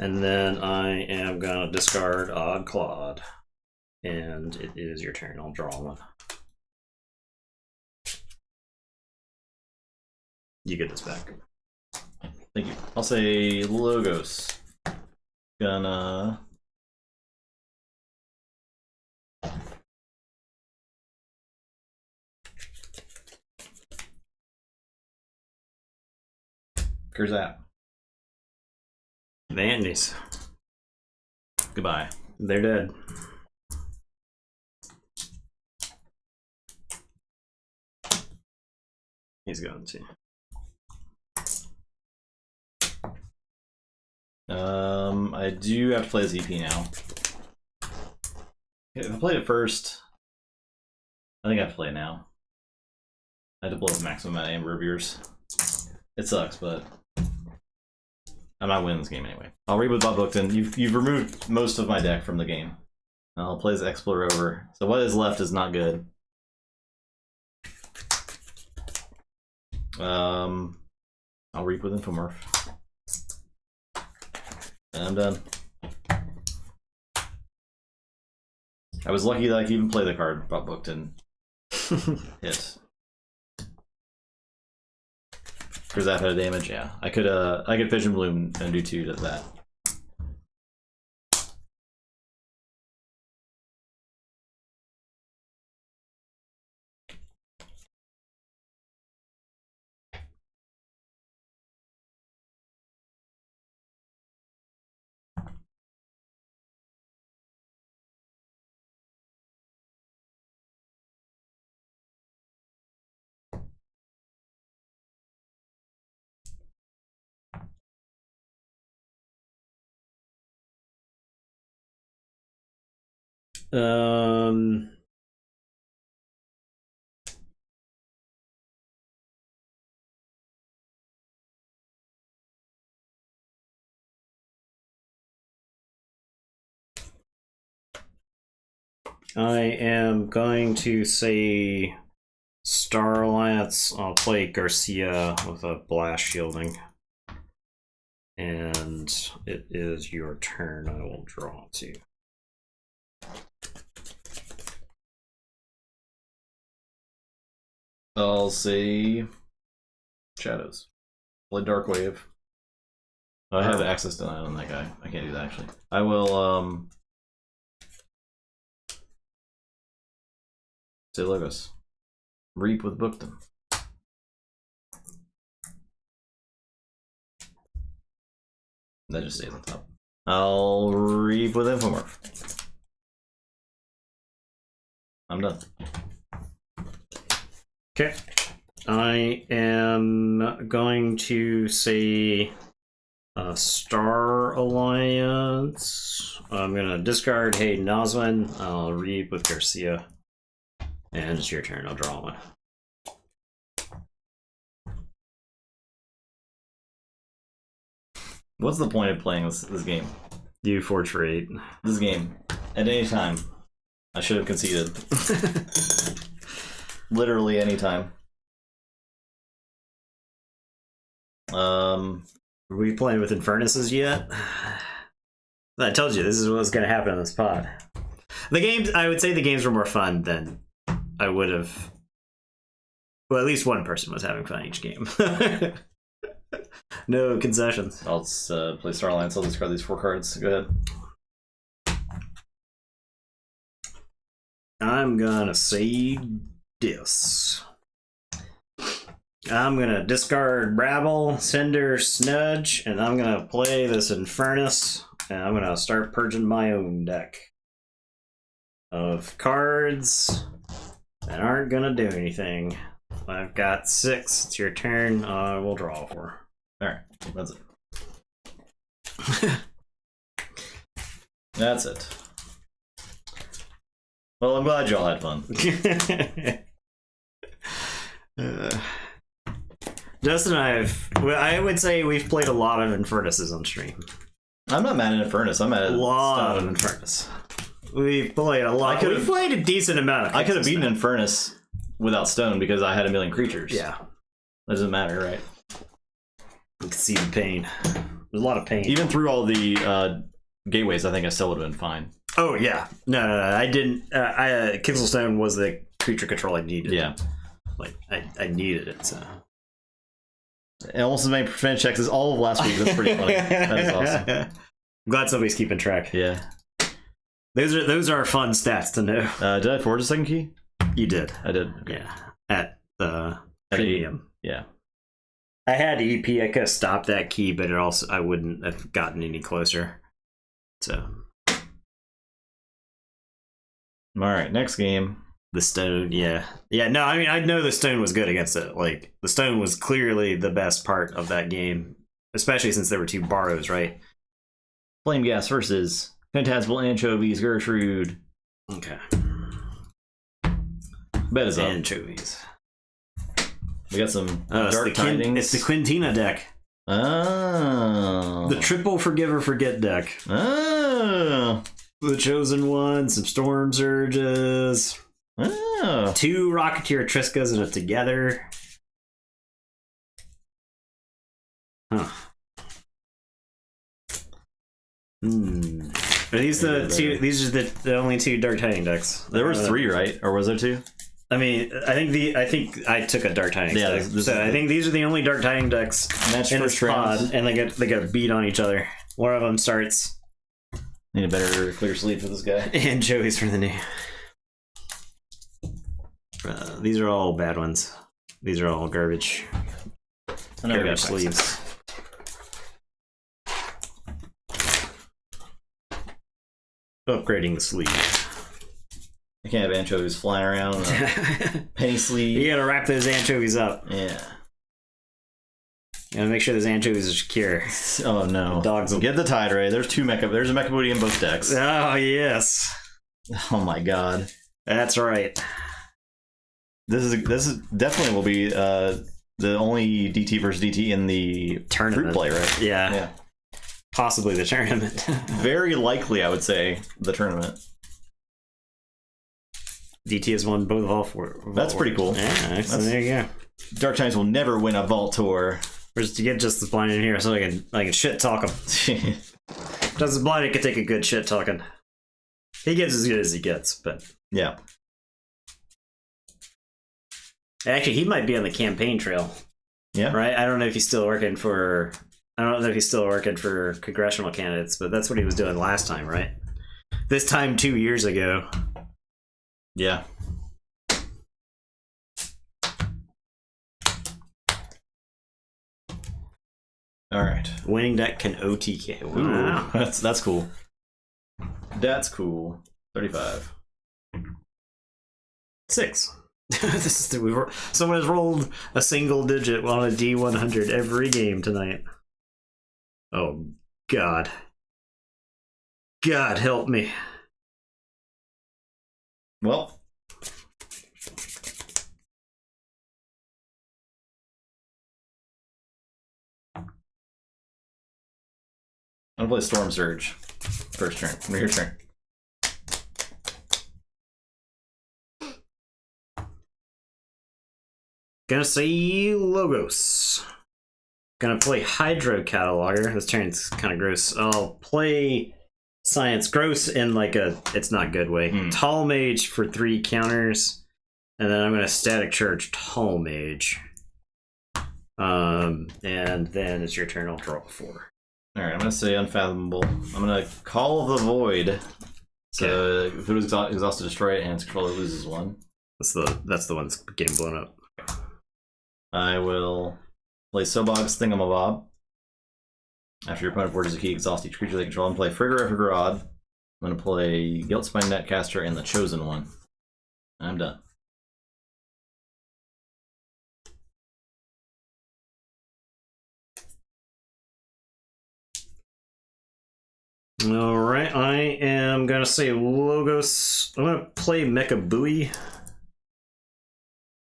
And then I am going to discard Odd Clod. And it is your turn. I'll draw one. You get this back. Thank you. I'll say Logos. Gonna Here's that. The Andes. Goodbye. They're dead. He's going to. I do have to play ZP now. If I played it first, I think I have to play it now. I had to blow the maximum amount of Amber of yours. It sucks, but I'm not winning this game anyway. I'll read with Bob Bookton. You've removed most of my deck from the game. I'll play as Explorer over. So what is left is not good. I'll reap with Infomorph. And I'm done. I was lucky that I could even play the card, but booked and hit. For that kind of damage, yeah. I could Vision Bloom and do 2 to that. I am going to say Star Alliance. I'll play Garcia with a blast shielding. And it is your turn. I will draw 2. I'll say Shadows. Play Dark Wave. I have access denied on that guy. I can't do that actually. I will say Logos. Reap with Bookdom. That just stays on top. I'll reap with Infomorph. I'm done. Okay. I am going to say Star Alliance. I'm going to discard Hayden Oswin. I'll read with Garcia. And it's your turn. I'll draw one. What's the point of playing this game? You forge for 8. This game. At any time. I should have conceded. Literally any time. Are we playing with Infernuses yet? I told you this is what's going to happen on this pod. The games, I would say the games were more fun than I would have. Well, at least one person was having fun each game. No concessions. I'll play Star Alliance. I'll discard these 4 cards. Go ahead. I'm gonna say this. I'm gonna discard Brabble, Cinder, Snudge, and I'm gonna play this Infernus, and I'm gonna start purging my own deck of cards that aren't gonna do anything. I've got 6. It's your turn. We'll draw 4. Alright, that's it. That's it. Well, I'm glad y'all had fun. Justin and I would say we've played a lot of Infernuses on stream. I'm not mad at Infernus. I'm mad at a lot Stone. of Infernus. We've played a lot. We've played a decent amount of I could have beaten Infernus without Stone because I had a million creatures. Yeah. That doesn't matter, right? You can see the pain. There's a lot of pain. Even through all the gateways, I think I still would have been fine. Oh, yeah. No. I didn't. Kixelstone was the creature control I needed. Yeah. Like, I needed it, so. And almost as many prevent checks as all of last week. That's pretty funny. That is awesome. I'm glad somebody's keeping track. Yeah. Those are fun stats to know. Did I forge a second key? You did. I did. Okay. Yeah. At the At premium. Yeah. I had EP. I could have stopped that key, but it also I wouldn't have gotten any closer. So. All right. Next game. The stone, yeah. No, I mean, I know the stone was good against it. Like, the stone was clearly the best part of that game, especially since there were 2 borrows, right? Flame Gas versus Phantasmal Anchovies, Gertrude. Okay. Bet is up. Anchovies. We got some Dark Tidings. It's the Quintina deck. Oh. The triple Forgive or Forget deck. Oh. The Chosen One, some Storm Surges. Oh. 2 Rocketeer Triskas in it together. Huh. Are these the two? These are the only two Dark Tiding decks. There was 3, right? Or was there 2? I mean, I think I took a Dark Tiding deck. So I think these are the only Dark Tiding decks in this pod, and they get beat on each other. One of them starts. Need a better clear sleeve for this guy. And Joey's for the knee. These are all bad ones. These are all garbage. I never Garbage got sleeves. Upgrading the sleeve. I can't have anchovies flying around in a penny sleeve. You gotta wrap those anchovies up. Yeah. You gotta make sure those anchovies are secure. Oh no. The dogs will get the tide ray. There's 2 mecha. There's a mecha booty in both decks. Oh yes. Oh my god. That's right. This is definitely will be the only DT versus DT in the tournament fruit play, right? Yeah. Yeah. Possibly the tournament. Very likely, I would say, the tournament. DT has won both Vault Tour. That's pretty cool. Yeah, so there you go. Dark Times will never win a Vault Tour. Or just to get just the blind in here so I can shit talk him. Just the blind can take a good shit talking. He gets as good as he gets, but yeah. Actually, he might be on the campaign trail. Yeah. Right? I don't know if he's still working for congressional candidates, but that's what he was doing last time, right? This time 2 years ago. Yeah. All right. Winning deck can OTK. Wow. Ooh, that's cool. That's cool. 35. 6. Someone has rolled a single digit on a D100 every game tonight. Oh, God. God help me. Well. I'm gonna play Storm Surge. First turn. Your turn. Gonna say Logos. Gonna play Hydro Cataloger. This turn's kind of gross. I'll play Science Gross in like a it's not good way. Tall Mage for 3 counters. And then I'm gonna Static Charge Tall Mage. And then it's your turn. I'll draw 4. Alright, I'm gonna say Unfathomable. I'm gonna Call the Void. So if it was exhausted, destroy it, and its controller loses 1. That's the one that's getting blown up. I will play Sobog's Thingamabob. After your opponent forges a key, exhaust each creature they control, and play Frigger of Garod. I'm going to play Guiltspine Netcaster and the Chosen One. I'm done. Alright, I am going to say Logos. I'm going to play Mecha Buoy.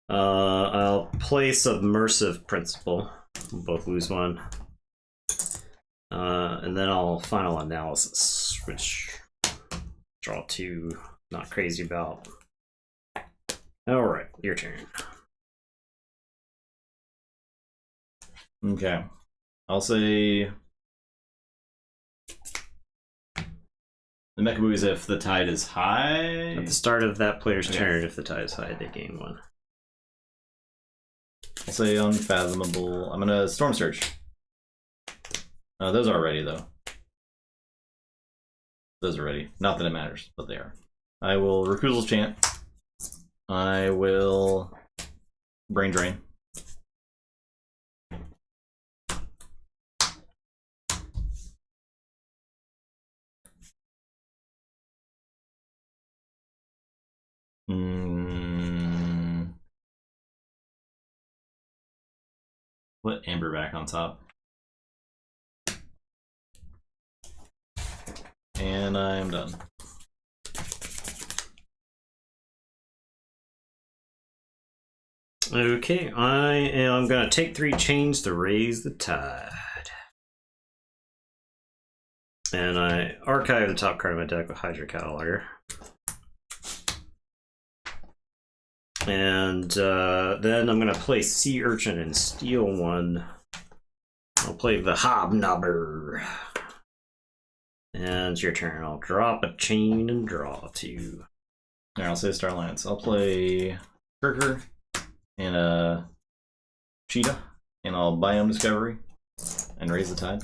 I'll play Submersive Principle. We'll both lose 1. And then I'll Final Analysis, which draw 2. Not crazy about. Alright, your turn. Okay. I'll say the Mecha Buoy is if the tide is high. At the start of that player's turn, if the tide is high, they gain 1. I'll say Unfathomable. I'm gonna Storm Surge. Those are ready though. Those are ready. Not that it matters, but they are. I will Reclusel's Chant. I will Brain Drain. Put Amber back on top. And I'm done. Okay, I am going to take 3 chains to raise the tide. And I archive the top card of my deck with Hydro Cataloger. And then I'm going to play Sea Urchin and steal 1 I'll play the Hobnobber. And it's your turn. I'll drop a chain and draw 2. Alright, I'll say Star Alliance. I'll play Kirker and a Cheetah, and I'll Biome Discovery and Raise the Tide.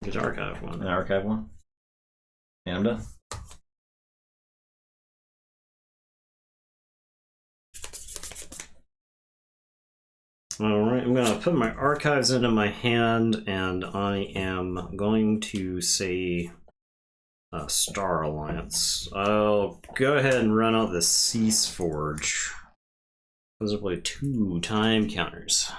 Get archive one. An archive one. And I'm done. Alright, I'm going to put my archives into my hand, and I am going to say Star Alliance. I'll go ahead and run out the Keyforge. Those will play 2 time counters.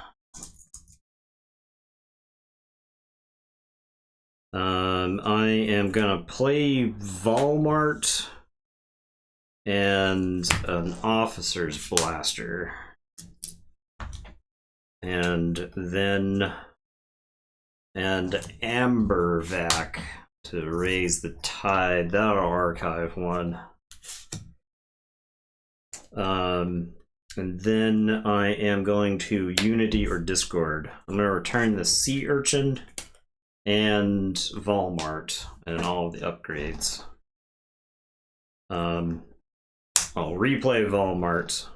I am going to play Walmart and an Officer's Blaster. And then Ambervac to Raise the Tide. That'll archive 1. And then I am going to Unity or Discord. I'm going to return the Sea Urchin and Walmart and all of the upgrades. I'll replay Walmart.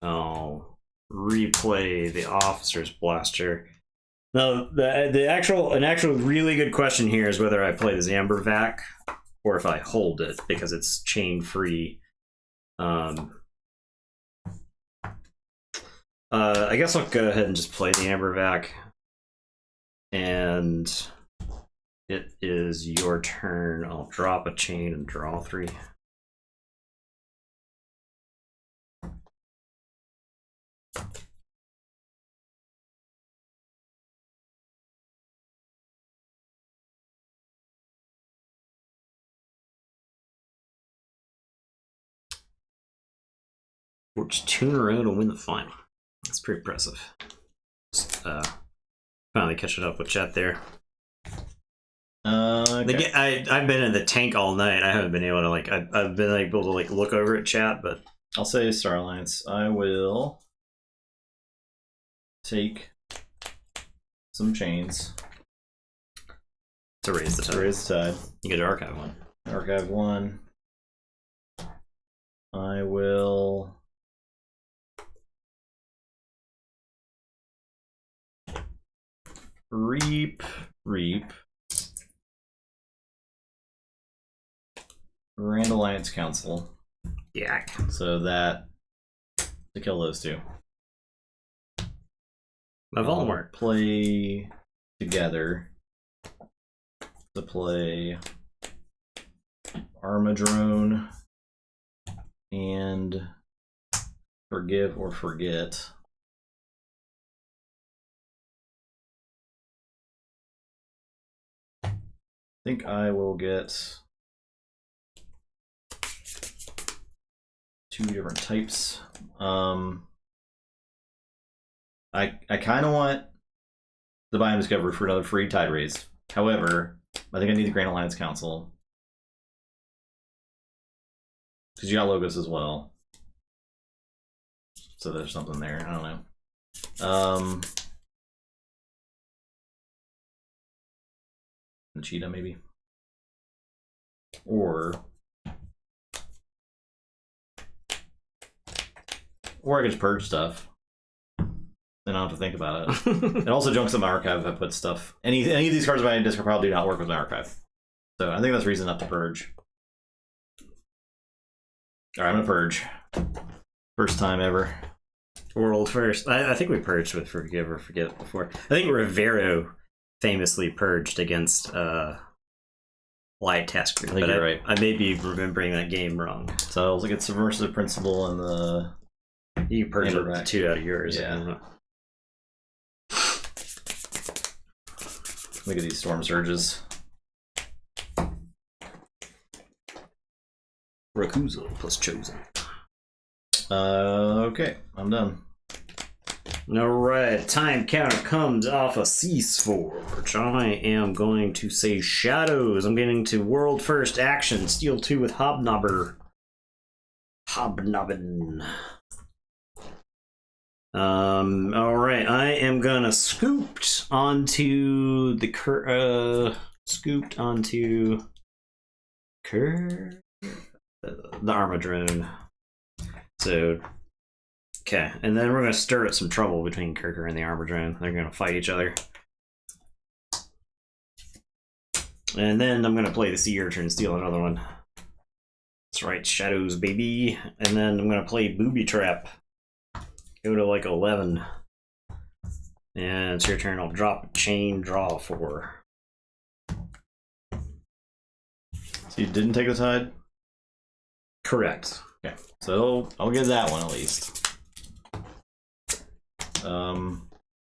I'll replay the Officer's Blaster. Now, an actual really good question here is whether I play this Ambervac or if I hold it, because it's chain free. I guess I'll go ahead and just play the Ambervac. And it is your turn. I'll drop a chain and draw 3. Forged 2 in a row to win the final. That's pretty impressive. Just, finally catching up with chat there. Okay. I've been in the tank all night. I haven't been able to I've been able to look over at chat, but I'll say Star Alliance. I will take some chains to raise the tide. Raise the Tide. You get to archive 1. Archive 1. I will reap Grand Alliance Council. Yeah. So that to kill those 2. My Walmart. Play together to play Armadrone and Forgive or Forget. I think I will get 2 different types. I kind of want the Biome Discovery for another free Tide Raise. However, I think I need the Grand Alliance Council. Because you got Logos as well. So there's something there. I don't know. And Cheetah, maybe. Or I can just purge stuff. Then I don't have to think about it. It also junks in my archive if I put stuff. Any of these cards in my disc probably do not work with my archive. So I think that's reason not to purge. Alright, I'm gonna purge. First time ever. World first. I think we purged with Forgive or Forget before. I think Rivero famously purged against Light Task Group. I think you're right. I may be remembering that game wrong. So I'll look at Subversive Principle and the... You purged with 2 out of yours. Yeah. Look at these Storm Surges. Rakuzo plus Chosen. Okay, I'm done. Alright, time counter comes off of Keyforge. I am going to say Shadows. I'm getting to World First Action. Steal 2 with Hobnobber. Hobnobbin. All right, I am gonna scooped onto the the Armadrone. So, okay, and then we're gonna stir up some trouble between Kirker and the Armadrone. They're gonna fight each other. And then I'm gonna play the Sea Urchin and steal another one. That's right, Shadows, baby. And then I'm gonna play Booby Trap. Go to like 11. And it's your turn. I'll drop a chain, draw 4. So you didn't take the tide? Correct. Okay, so I'll get that one at least.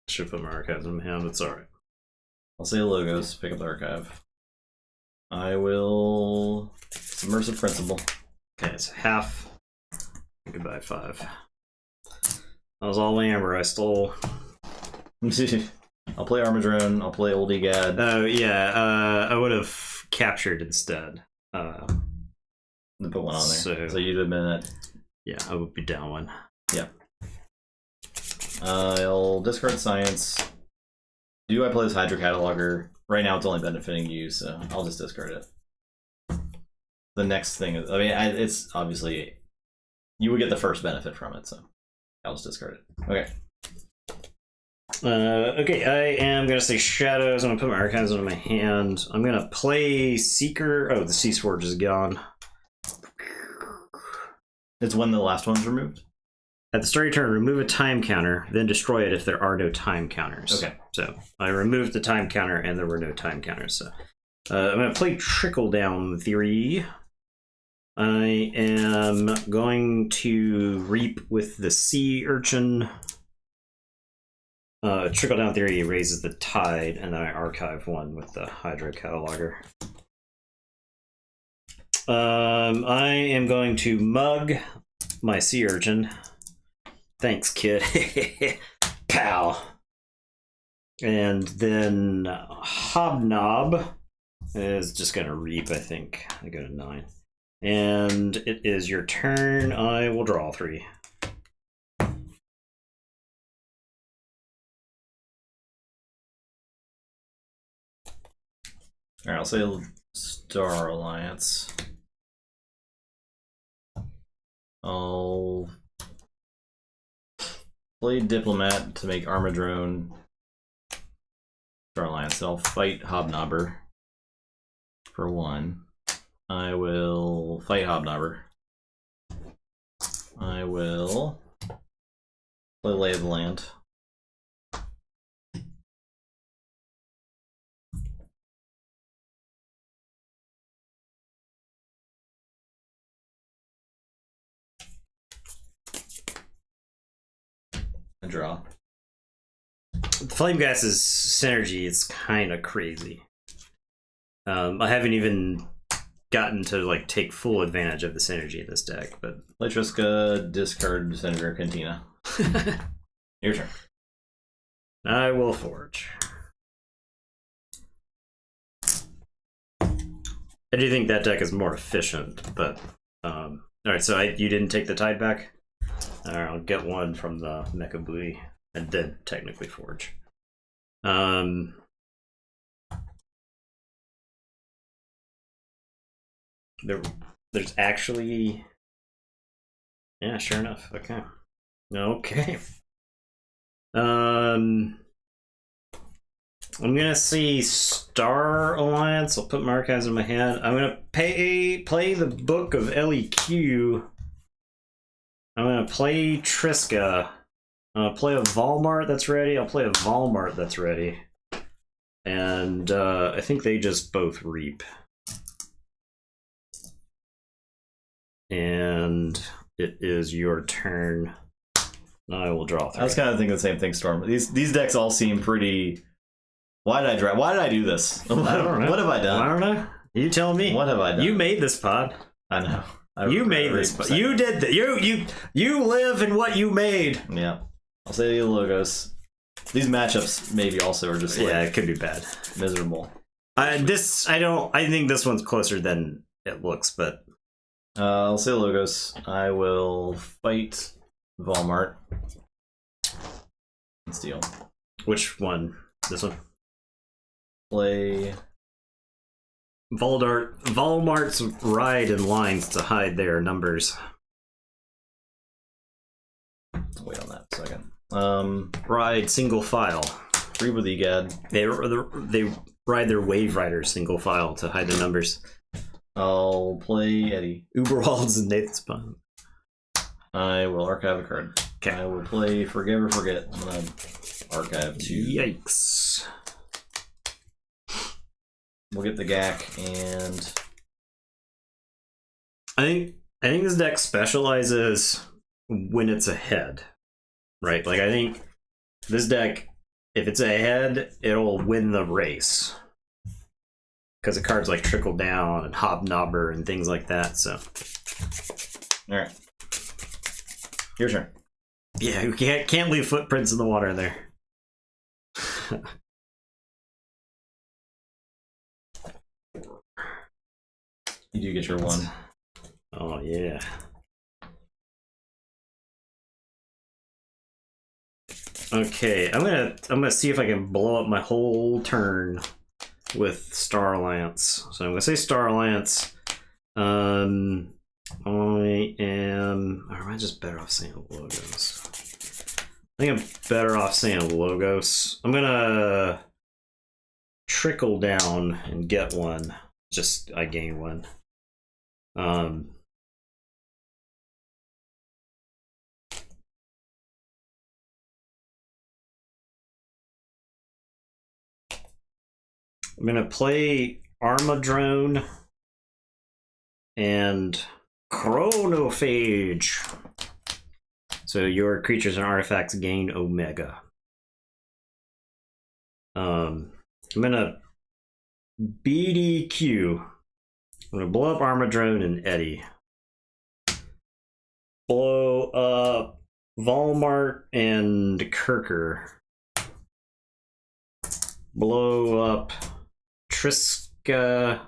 Should put my archives in my hand, it's alright. I'll say logos, pick up the archive. I will submersive principle. Okay, it's half. Goodbye, 5. I was all amber, I stole. I'll play Armadrone, I'll play Old Egad. Oh, yeah, I would have captured instead. And put one on there. So you'd have been at. Yeah, I would be down 1. Yeah. I'll discard science. Do I play this Hydra Cataloger? Right now it's only benefiting you, so I'll just discard it. The next thing is, I mean, it's obviously, you would get the first benefit from it, so I'll just discard it. Okay. Okay, I am gonna say Shadows. I'm gonna put my archives in my hand. I'm gonna play Seeker. Oh, the Seaforge is gone. It's when the last one's removed? At the start of your turn, remove a time counter, then destroy it if there are no time counters. Okay. So I removed the time counter and there were no time counters. So I'm going to play Trickle Down Theory. I am going to reap with the Sea Urchin. Trickle Down Theory raises the tide, and then I archive 1 with the Hydra Cataloger. I am going to mug my Sea Urchin. Thanks, kid. Pow. And then Hobnob is just going to reap, I think. I go to 9. And it is your turn. I will draw 3. Alright, I'll say Star Alliance. I'll play Diplomat to make Armadrone Star Alliance. I'll fight Hobnobber for 1. I will fight Hobnobber. I will play Lay of the Land. And draw. Flame Gas's synergy is kind of crazy. I haven't even gotten to like take full advantage of the synergy in this deck, but Play Triska, discard Senator Cantina. Your turn. I will forge. I do think that deck is more efficient, but all right. So you didn't take the tide back. All right, I'll get 1 from the Mecha Booty and then technically forge. There's actually, yeah, sure enough. Okay. I'm gonna see Star Alliance. I'll put my archives in my hand. I'm gonna play the Book of LEQ. I'm gonna play Triska. I'm gonna play a Walmart that's ready. I'll play a Walmart that's ready. And I think they just both reap. And it is your turn. I will draw 3. I was kind of thinking the same thing, Storm. These decks all seem pretty. Why did I draw? Why did I do this? I don't know. What have I done? I don't know. You tell me. What have I done? You made this pod. I know. You made this pod. You did that. You live in what you made. Yeah. I'll say the logos. These matchups maybe also are just it could be bad. Miserable. I think this one's closer than it looks, but I'll say logos. I will fight Walmart. and steal. Which one? This one? Play Volmart's ride in lines to hide their numbers. wait on that a second. Ride single file. Read with EGAD. They ride their wave riders single file to hide the numbers. I'll play Eddie. Uberwalds and Nathan's Pond. I will archive a card. Okay. I will play Forgive or Forget. I'm gonna archive 2. Yikes. We'll get the GAC, and I think this deck specializes when it's ahead, right? Like, I think this deck, if it's ahead, it'll win the race. Because the cards like Trickle Down and Hobnobber and things like that, so. alright. Your turn. Yeah, you can't leave footprints in the water there. You do get your 1. Oh, yeah. Okay, I'm gonna see if I can blow up my whole turn with Star Lance. So I'm gonna say Star Lance. I am, or am I just better off saying Logos? I think I'm better off saying Logos. I'm gonna Trickle Down and get 1. Just I gain 1. I'm gonna play Armadrone and Chronophage. So your creatures and artifacts gain Omega. I'm gonna BDQ. I'm gonna blow up Armadrone and Eddie. Blow up Volmart and Kirker. Blow up Triska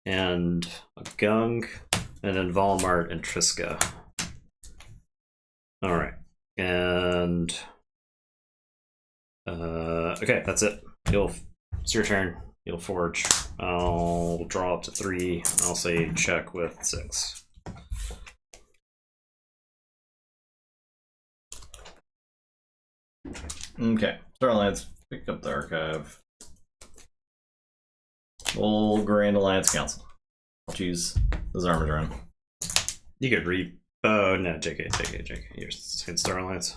and a Gung, and then Volmart and Triska. All right, and okay, that's it. It's your turn. You'll forge. I'll draw up to 3. I'll say check with 6. Okay. Starlands, pick up the archive. Full Grand Alliance Council. I'll choose the Zarmadron. You could read. Oh no, JK. You're saying Star Alliance.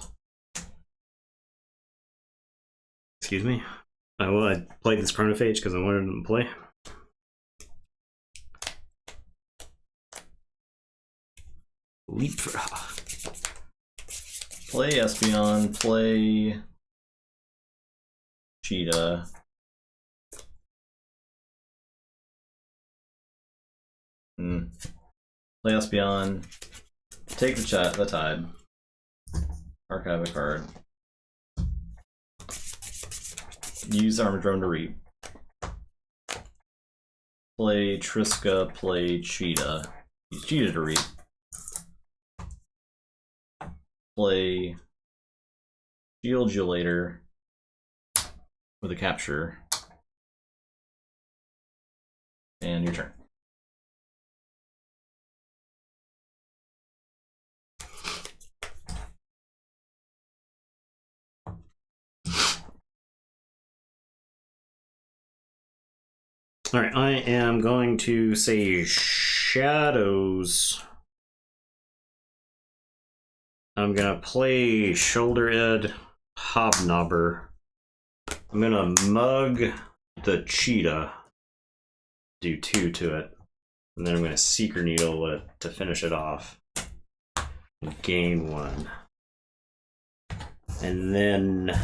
Excuse me. I played this Chronophage because I wanted him to play. Leapfrog. Play Espeon, play Cheetah. Play Espeon, take the Tide, archive a card, use Armadrone to reap, play Triska, play Cheetah, use Cheetah to reap, play Shield You Later with a capture, and your turn. All right, I am going to say Shadows. I'm gonna play Shoulder Ed Hobnobber. I'm gonna mug the Cheetah, do 2 to it, and then I'm gonna Seeker Needle it to finish it off. Gain 1. And then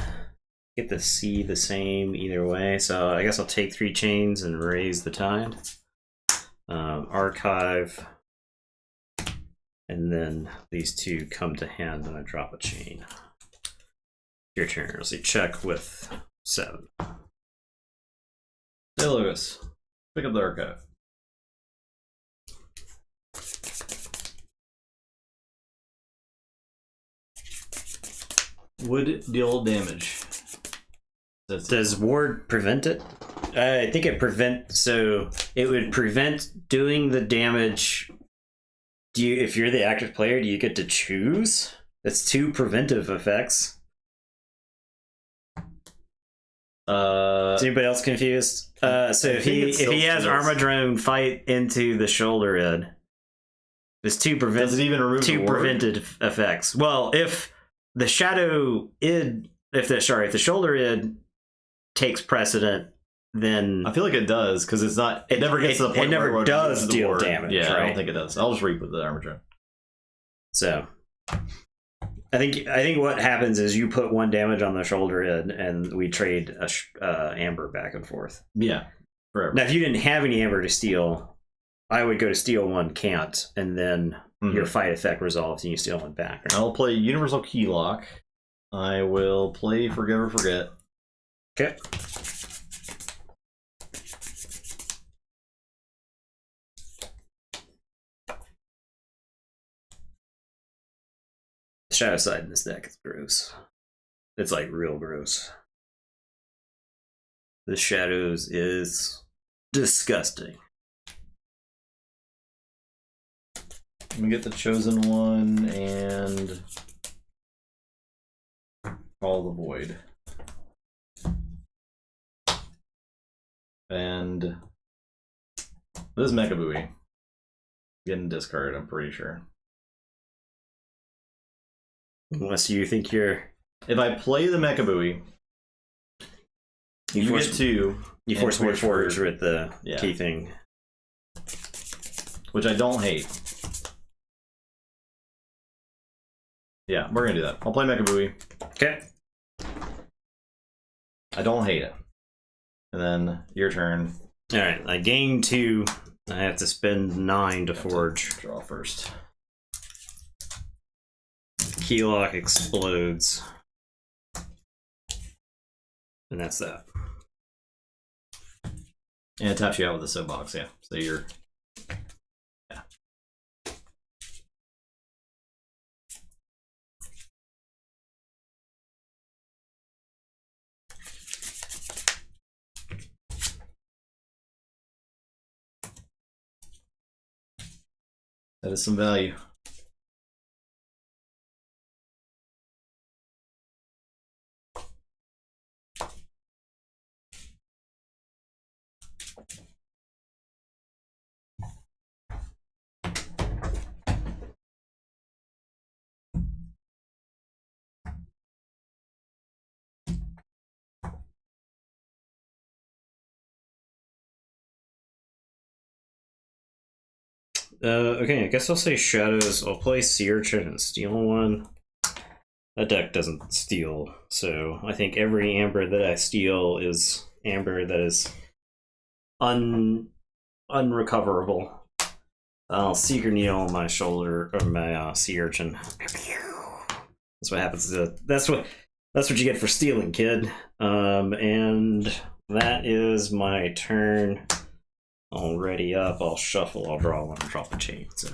get the C the same either way, so I guess I'll take 3 chains and raise the tide. Archive, and then these 2 come to hand and I drop a chain. Your turn. Let's see, check with 7. Hey Lewis, pick up the archive. Would deal damage. Does ward prevent it? I think it it would prevent doing the damage. If you're the active player, do you get to choose? That's 2 preventive effects. Is anybody else confused? So if he has Armadrone fight into the shoulder id, there's 2 Does it even remove 2 preventive effects. Well, if the shadow id, if the shoulder id takes precedent, then I feel like it does because it's not. It never gets to the point. It never where does deal damage. Yeah, right? I don't think it does. I'll just read with the armor drone. So, I think what happens is you put 1 damage on the shoulder id, and we trade amber back and forth. Yeah, forever. Now, if you didn't have any amber to steal, I would go to steal 1, can't, and then your fight effect resolves, and you steal 1 back. Right? I'll play Universal Keylock. I will play Forgive or Forget. Okay. The shadow side in this deck is gross. It's like real gross. The shadows is disgusting. Let me get the Chosen One and Call the Void. And this is Mecha Buoy. Getting discarded, I'm pretty sure. Unless you think you're... If I play the Mecha Buoy, you get 2. You force me to forge with the key thing. Which I don't hate. Yeah, we're gonna do that. I'll play Mecha Buoy. Okay. I don't hate it. And then your turn. Alright, I gain 2. I have to spend 9 to forge. Draw first. Keylock explodes. And that's that. And it taps you out with the soapbox, yeah. So you're... Yeah. That is some value. Okay, I guess I'll say shadows. I'll play Sea Urchin and steal 1. That deck doesn't steal, so I think every amber that I steal is amber that is unrecoverable. I'll Seeker Needle on my shoulder, or my Sea Urchin. That's what happens to... That's what you get for stealing, kid. And that is my turn. I'll ready up, I'll shuffle, I'll draw 1 and drop a chain. So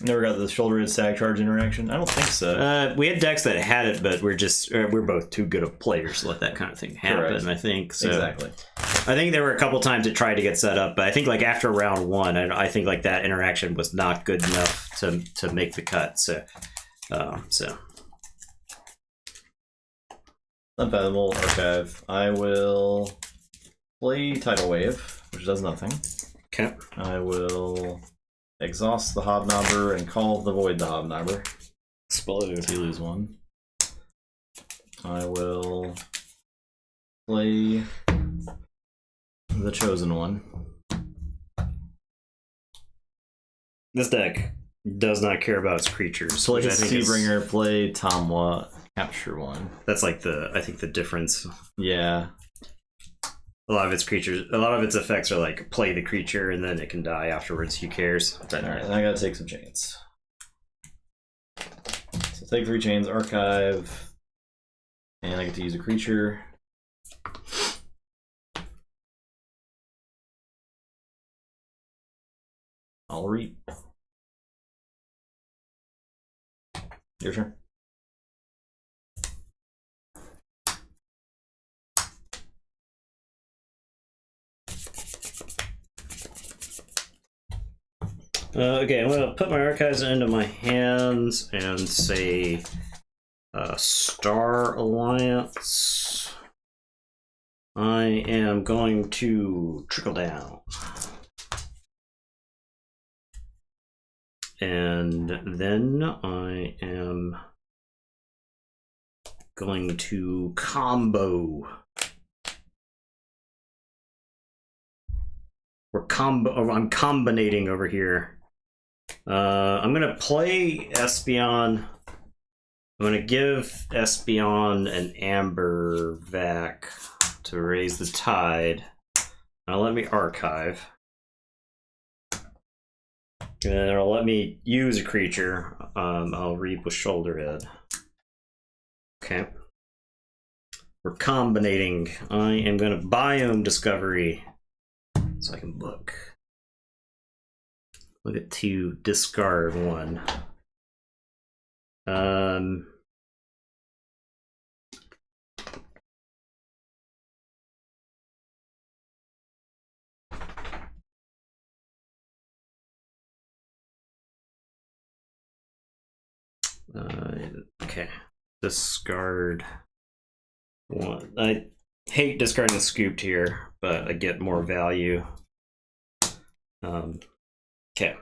Never got the shoulder id sag charge interaction? I don't think so. We had decks that had it, but we're both too good of players to let that kind of thing happen. Correct. I think so. Exactly. I think there were a couple times it tried to get set up, but I think like after round 1, I think like that interaction was not good enough to make the cut. So Unfathomable Archive. I will play Tidal Wave, which does nothing. Okay. I will exhaust the Hobnobber and call the Void the Hobnobber. Explode. So you lose 1. I will play the Chosen One. This deck does not care about its creatures. So like a Seabringer, play Tomwa, capture 1. That's like I think the difference. Yeah. A lot of its effects are like play the creature and then it can die afterwards. Who cares? Alright, and I gotta take some chains. So take 3 chains, archive, and I get to use a creature. I'll reap. Your turn. Okay, I'm gonna put my archives into my hands and say Star Alliance. I am going to trickle down. And then I am going to combo. I'm combinating over here. I'm gonna play Espeon. I'm gonna give Espeon an Amber Vac to raise the tide. Now let me archive. And it'll let me use a creature. I'll reap with Shoulderhead. Okay. We're combinating. I am gonna Biome Discovery. So I can look. Look at 2, discard 1. Okay. Discard 1. I hate discarding Scooped here, but I get more value. Okay.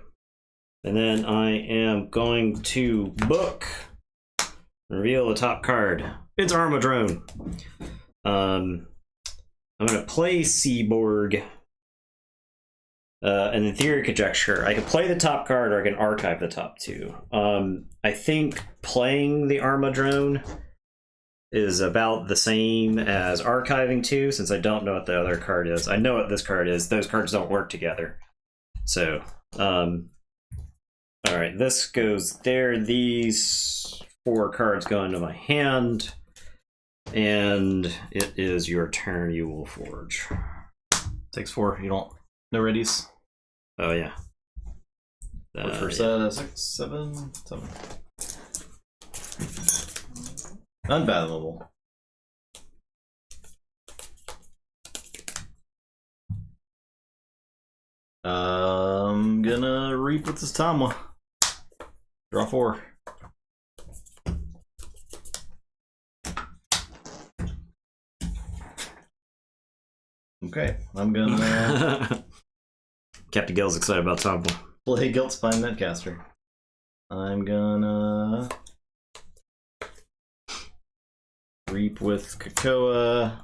And then I am going to book. Reveal the top card. It's Armadrone. I'm going to play Seaborg. And in theory conjecture, I can play the top card or I can archive the top 2. I think playing the Armadrone is about the same as archiving 2, since I don't know what the other card is. I know what this card is. Those cards don't work together. So, alright, this goes there. These 4 cards go into my hand. And it is your turn, you will forge. Takes 4. You don't. No readies. Oh, yeah. First, 6, 7. Unfathomable. I'm gonna reap with this Tamwa. Draw 4. Okay, I'm gonna Captain Gill's excited about Tombo. play Guiltspine Netcaster. I'm gonna reap with Krakoa,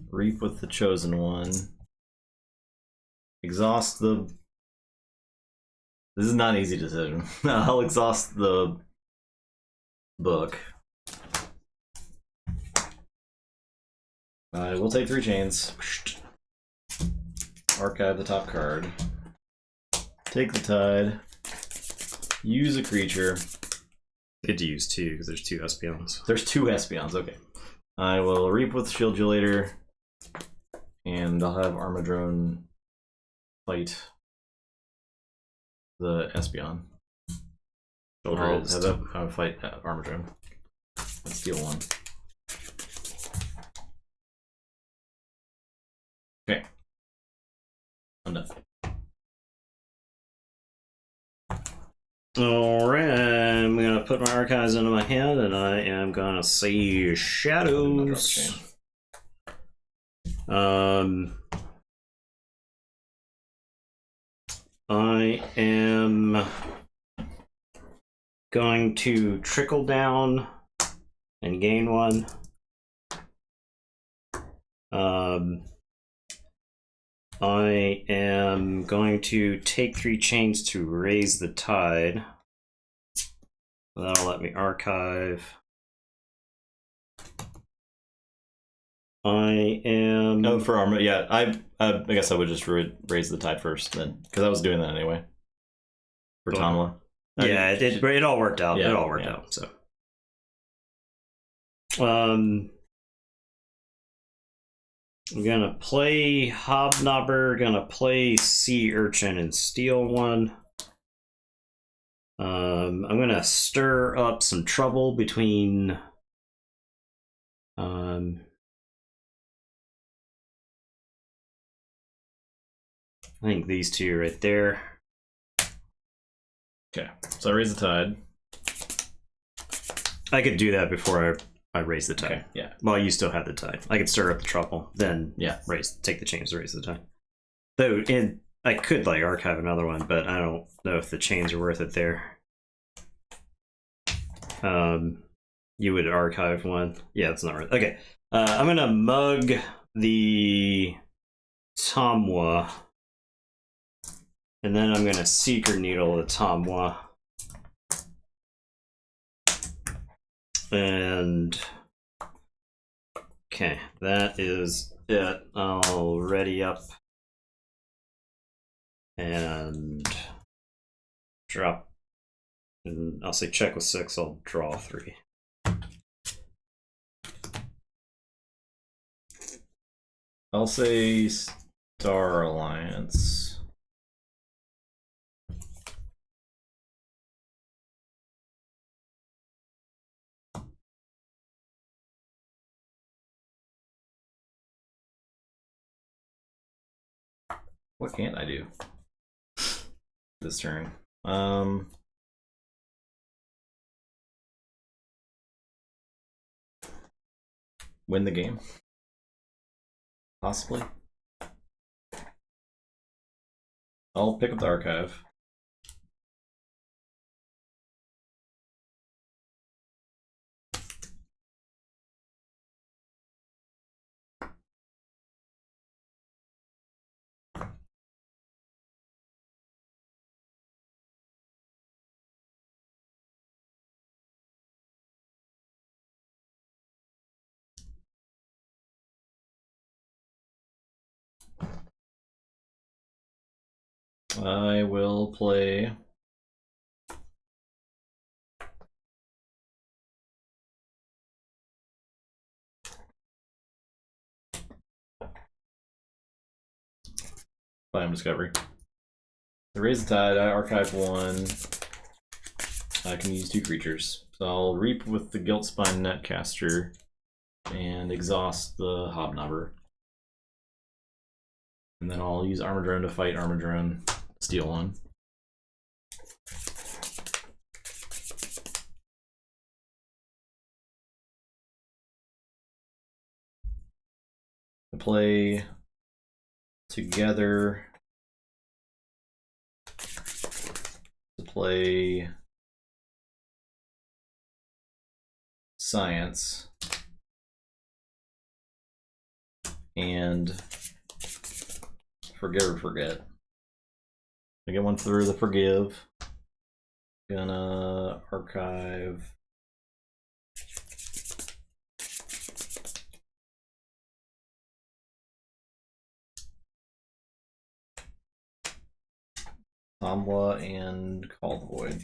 reap with the Chosen One, exhaust the... This is not an easy decision. I'll exhaust the book. I will take 3 chains. Archive the top card. Take the tide. Use a creature. Good to use 2, because there's 2 Espeons. There's 2 Espeons, okay. I will reap with Shieldulator, and I'll have Armadrone fight the Espeon. I'll fight Armadrone. And steal 1. Okay. I'm done. Alright, I'm gonna put my archives into my hand and I am gonna say shadows. I am going to trickle down and gain 1. I am going to take 3 chains to raise the tide. That'll let me archive. I am... Oh, for armor, yeah. I guess I would just raise the tide first then, because I was doing that anyway. For Tamla. Yeah, it all worked out. Yeah, it all worked out. So, I'm gonna play Hobnobber. Gonna play Sea Urchin and steal 1. I'm gonna stir up some trouble between. I think these 2 right there. Okay, so I raise the tide. I could do that before I raise the tide. Okay, yeah. Well, you still have the tide. I could stir up the trouble, then take the chains to raise the tide. Though, I could like archive another one, but I don't know if the chains are worth it there. You would archive one. Yeah, it's not worth it. Okay, I'm gonna mug the Tomwa, and then I'm gonna Seeker Needle the Tomwa. And okay, that is it. I'll ready up and drop, and I'll say check with 6. I'll draw 3. I'll say Star Alliance. What can't I do this turn? Win the game? Possibly. I'll pick up the archive. I will play Biome Discovery. To raise the tide, I archive 1. I can use 2 creatures. So I'll Reap with the Guiltspine Netcaster and exhaust the Hobnobber. And then I'll use Armor Drone to fight Armor Drone, steal 1. I play Together to play Science and Forgive or Forget. I get one through the Forgive. Gonna archive Tomwa and Call the Void.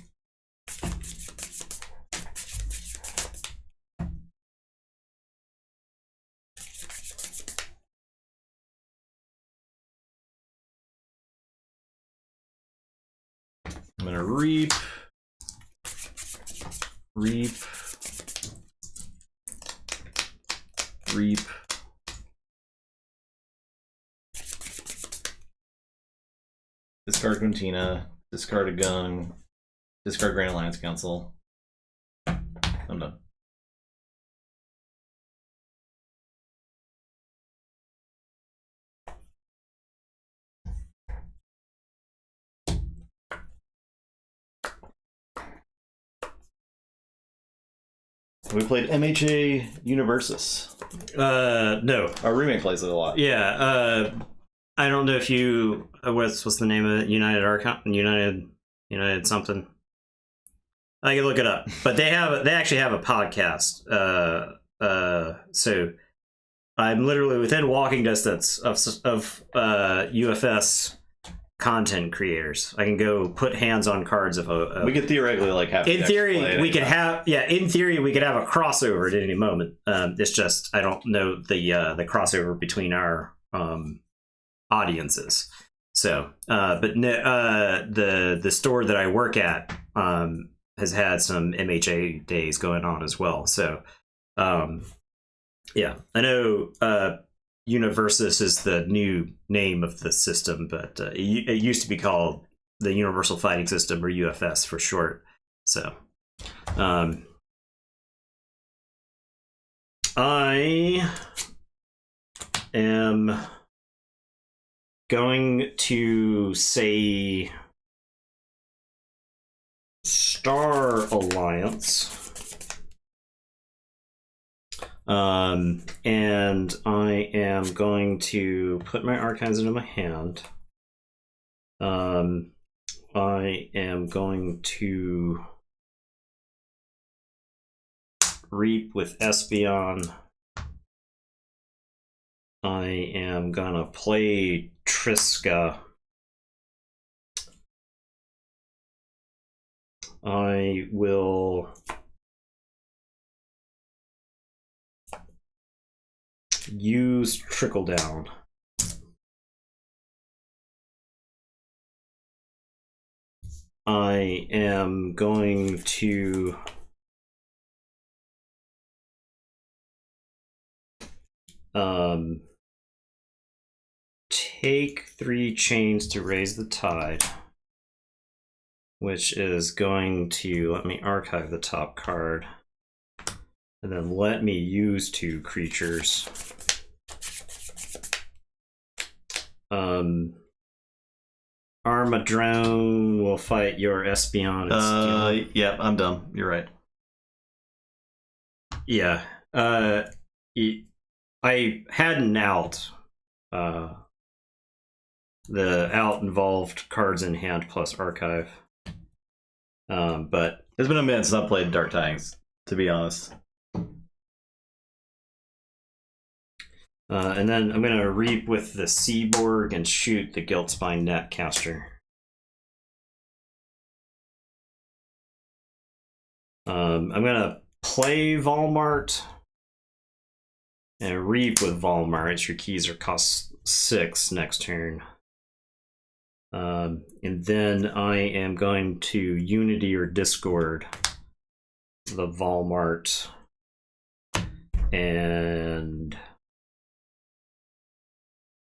I'm gonna Reap, Reap, Reap, discard Quintina, discard a Gung, discard Grand Alliance Council. I'm done. We played MHA Universus. No. Our roommate plays it a lot. Yeah. I don't know if you what's the name of it? United Archon, United something. I can look it up, but they actually have a podcast. So I'm literally within walking distance of UFS content creators. I can go put hands on cards if we could theoretically like have. In theory, we could have In theory, we could have a crossover at any moment. It's just I don't know the crossover between our audiences. So, but no, the store that I work at has had some MHA days going on as well. So, yeah, I know Universus is the new name of the system, but it used to be called the Universal Fighting System, or UFS for short. So, I am going to say Star Alliance. And I am going to put my archives into my hand. I am going to reap with Espeon. I am gonna play Triska. I will use Trickle Down. I am going to take 3 chains to raise the tide, which is going to let me archive the top card, and then let me use 2 creatures. Armadrone will fight your Espeon. Yeah, I'm dumb. You're right. Yeah. I had an out. The out involved cards in hand plus archive. But It's been a minute since I played Dark Tidings, to be honest. And then I'm going to reap with the Seaborg and shoot the Guiltspine Netcaster. I'm going to play Volmart and reap with Volmart. Your keys are cost 6 next turn. And then I am going to Unity or Discord the Volmart and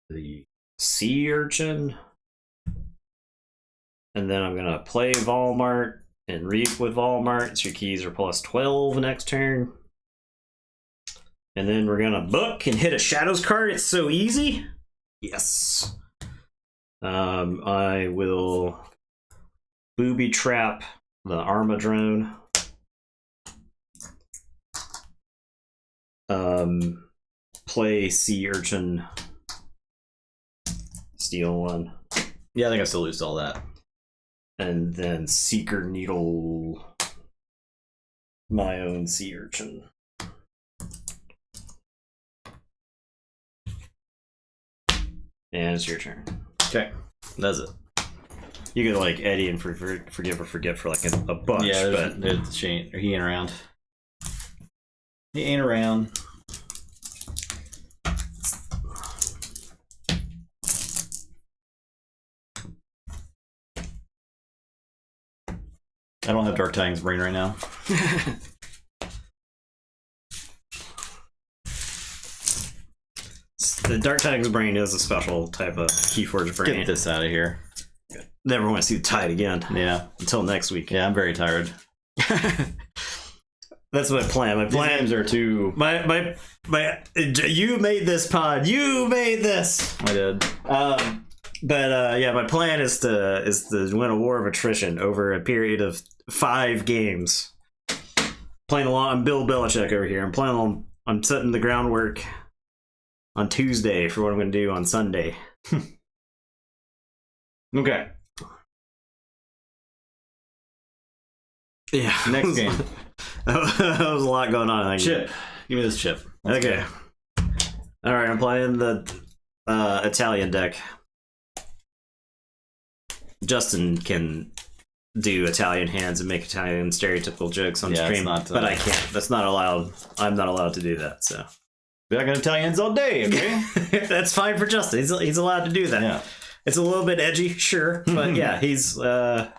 the Sea Urchin. And then I'm going to play Volmart and reap with Volmart. So your keys are plus 12 next turn. And then we're going to book and hit a Shadows card. It's so easy. Yes. I will booby trap the Armadrone. Play Sea Urchin. Steal 1. Yeah, I think I still lose all that. And then Seeker Needle my own Sea Urchin. And it's your turn. Okay, that's it. You could like Eddie and forgive or forget for like a bunch. Yeah, but he ain't around. He ain't around. I don't have Dark Tidings brain right now. The Dark Tidings brain is a special type of Keyforge brain. Get this out of here. Never want to see the tide again. Yeah. Until next week. Yeah, I'm very tired. That's my plan. My plans are too. My. You made this pod. You made this. I did. But yeah, my plan is to win a war of attrition over a period of 5 games. Playing along. I'm Bill Belichick over here. I'm setting the groundwork on Tuesday for what I'm going to do on Sunday. Okay. Yeah. Next game. That was a lot going on. Chip. Give me this chip. Let's okay. Go. All right, I'm playing the Italian deck. Justin can do Italian hands and make Italian stereotypical jokes on stream, but I can't. That's not allowed. I'm not allowed to do that. So. Be like Italians all day, okay? That's fine for Justin. He's allowed to do that. Yeah. It's a little bit edgy, sure, but yeah, he's got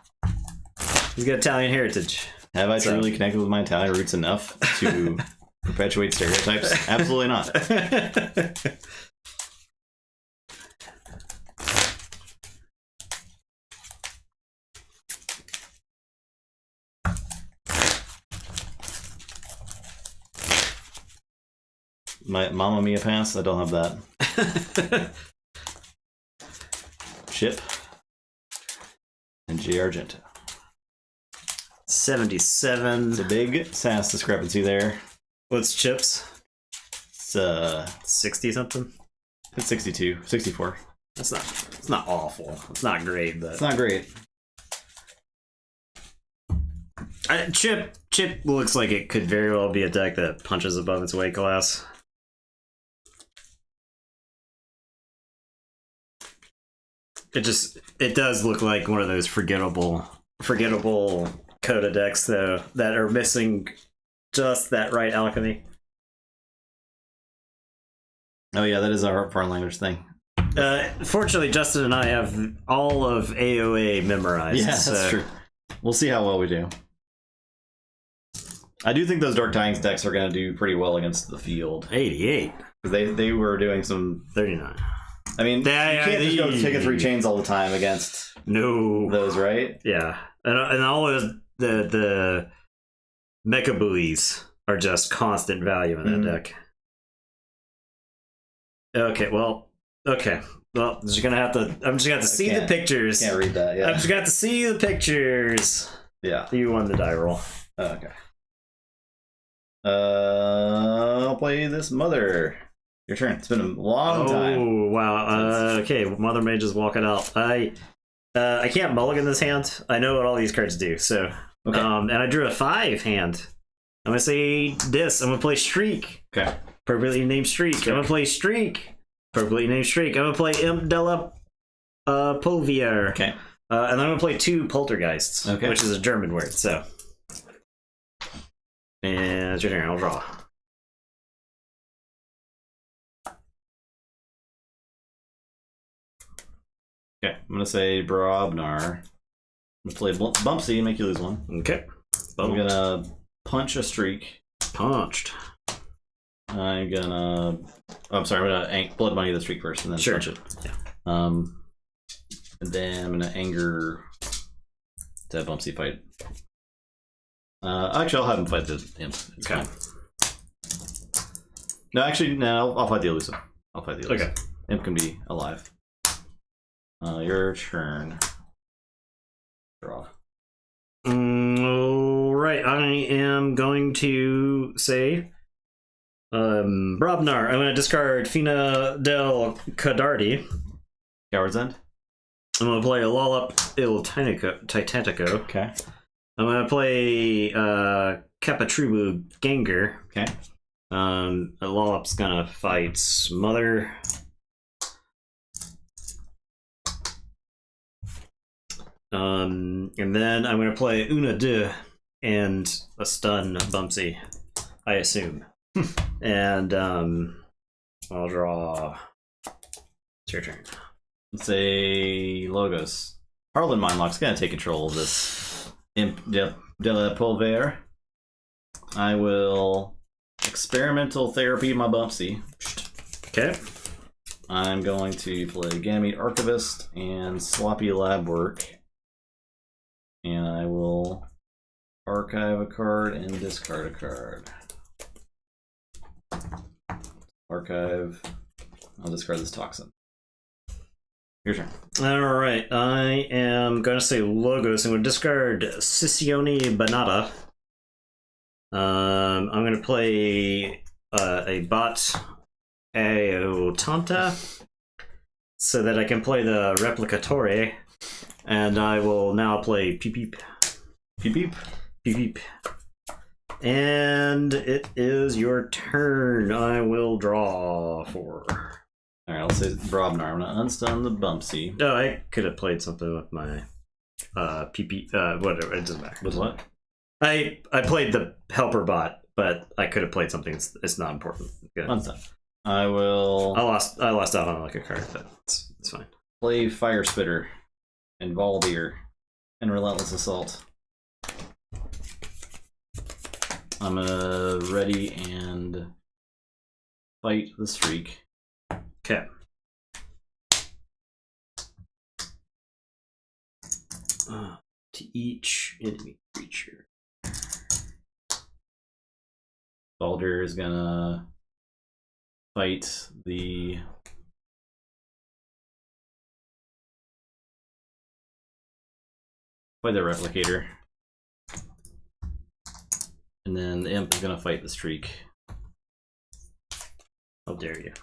Italian heritage. Have I truly connected with my Italian roots enough to perpetuate stereotypes? Absolutely not. my Mamma Mia pass. I don't have that. Chip and J. Argento. 77. It's a big SAS discrepancy there. What's Chips? It's 60 something. It's 62, 64. It's not awful. It's not great, but It's not great. Chip looks like it could very well be a deck that punches above its weight class. It does look like one of those forgettable Coda decks though that are missing just that right alchemy. Oh yeah, that is our foreign language thing. Fortunately, Justin and I have all of AOA memorized. Yeah, that's true. We'll see how well we do. I do think those Dark Tidings decks are going to do pretty well against the field. 88. They were doing some 39. I mean, you can't just go take a 3 chains all the time against those, right? Yeah, and all of the mecha buoys are just constant value in that deck. Okay, well, you're just gonna have to. I'm just gonna have to see the pictures. Can't read that. Yeah, I'm just gonna have to see the pictures. Yeah, you won the die roll. Okay. I'll play this Mother. Your turn. It's been a long time. Oh wow. Okay, Mother Mage is walking out. I can't mulligan this hand. I know what all these cards do. So, okay. And I drew a 5 hand. I'm gonna say this. I'm gonna play Streak. Okay. Appropriately named Streak. I'm gonna play Streak. Appropriately named Streak. I'm gonna play Imp Della Polvier. Okay. And I'm gonna play 2 Poltergeists, which is a German word. So, and it's your turn. I'll draw. Okay, I'm gonna say Brobnar. I'm gonna play Bumpsy and make you lose 1. Okay. I'm gonna punch a streak. Punched. I'm gonna. Oh, I'm sorry. I'm gonna blood money the streak first and then punch it. Yeah. And then I'm gonna anger that Bumpsy fight. Actually, I'll have him fight the imp. It's fine. No, actually, no. I'll fight the elusive. I'll fight the elusive. Okay. Imp can be alive. Your turn. Draw. All right, I am going to say, Brobnar. I'm going to discard Fina del Cadardi. Coward's End. I'm going to play a Lollop Il Titanico. Okay. I'm going to play Capatrubu Ganger. Okay. Lollop's going to fight Mother. And then I'm going to play Una Deux and a stun Bumpsy, I assume. And I'll draw. It's your turn. Let's say Logos. Harlan Mindlock's going to take control of this Imp de la Polver. I will experimental therapy my Bumpsy. Okay. I'm going to play Ganymede Archivist and Sloppy Lab Work. And I will archive a card and discard a card. Archive. I'll discard this Toxin. Your turn. All right. I am going to say Logos. I'm going to discard Scissione Banata. I'm going to play a bot Aotanta so that I can play the Replicatore. And I will now play Peep Peep. Peep Peep. Peep Peep. And it is your turn. I will draw 4. Alright, I'll say Brobnar. I'm gonna unstun the Bumpsy. Oh, I could have played something with my PP whatever, it doesn't matter. With what? I played the helper bot, but I could have played something. It's not important. Unstun. I will. I lost out on like a card, but it's fine. Play Fire Spitter and Valdir and Relentless Assault. I'm gonna ready and fight the streak. Okay. To each enemy creature. Baldur is gonna fight the replicator. And then the imp is gonna fight the streak. How dare you?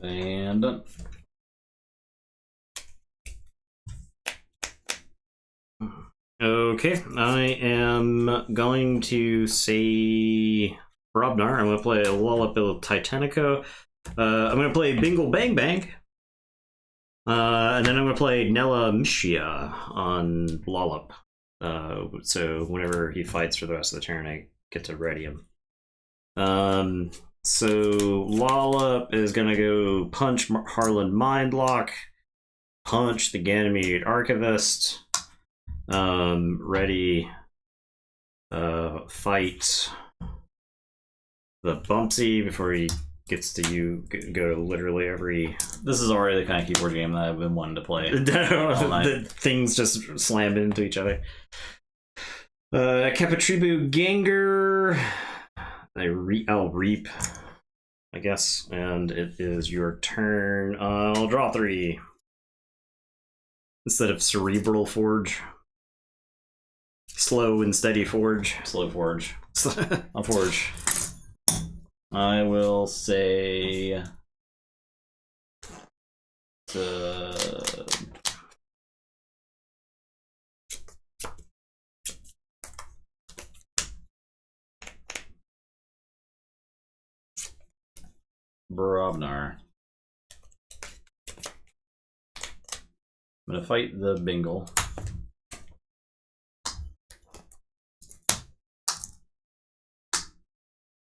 And done. Okay, I am going to say Robnar. I'm going to play Lullaby Titanico. I'm going to play Bingle Bang Bang. And then I'm going to play Nella Mishia on Lollop. So whenever he fights for the rest of the turn, I get to ready him. So Lollop is going to go punch Harlan Mindlock, punch the Ganymede Archivist. Ready, fight the Bumpsy before he gets to go to literally every... This is already the kind of keyboard game that I've been wanting to play. The things just slam into each other. Capatribu Ganger. I'll reap, I guess, and it is your turn. I'll draw 3 instead of Cerebral Forge. Slow and steady forge. Slow forge. I'll forge. I will say Brobnar. I'm gonna fight the Bingle.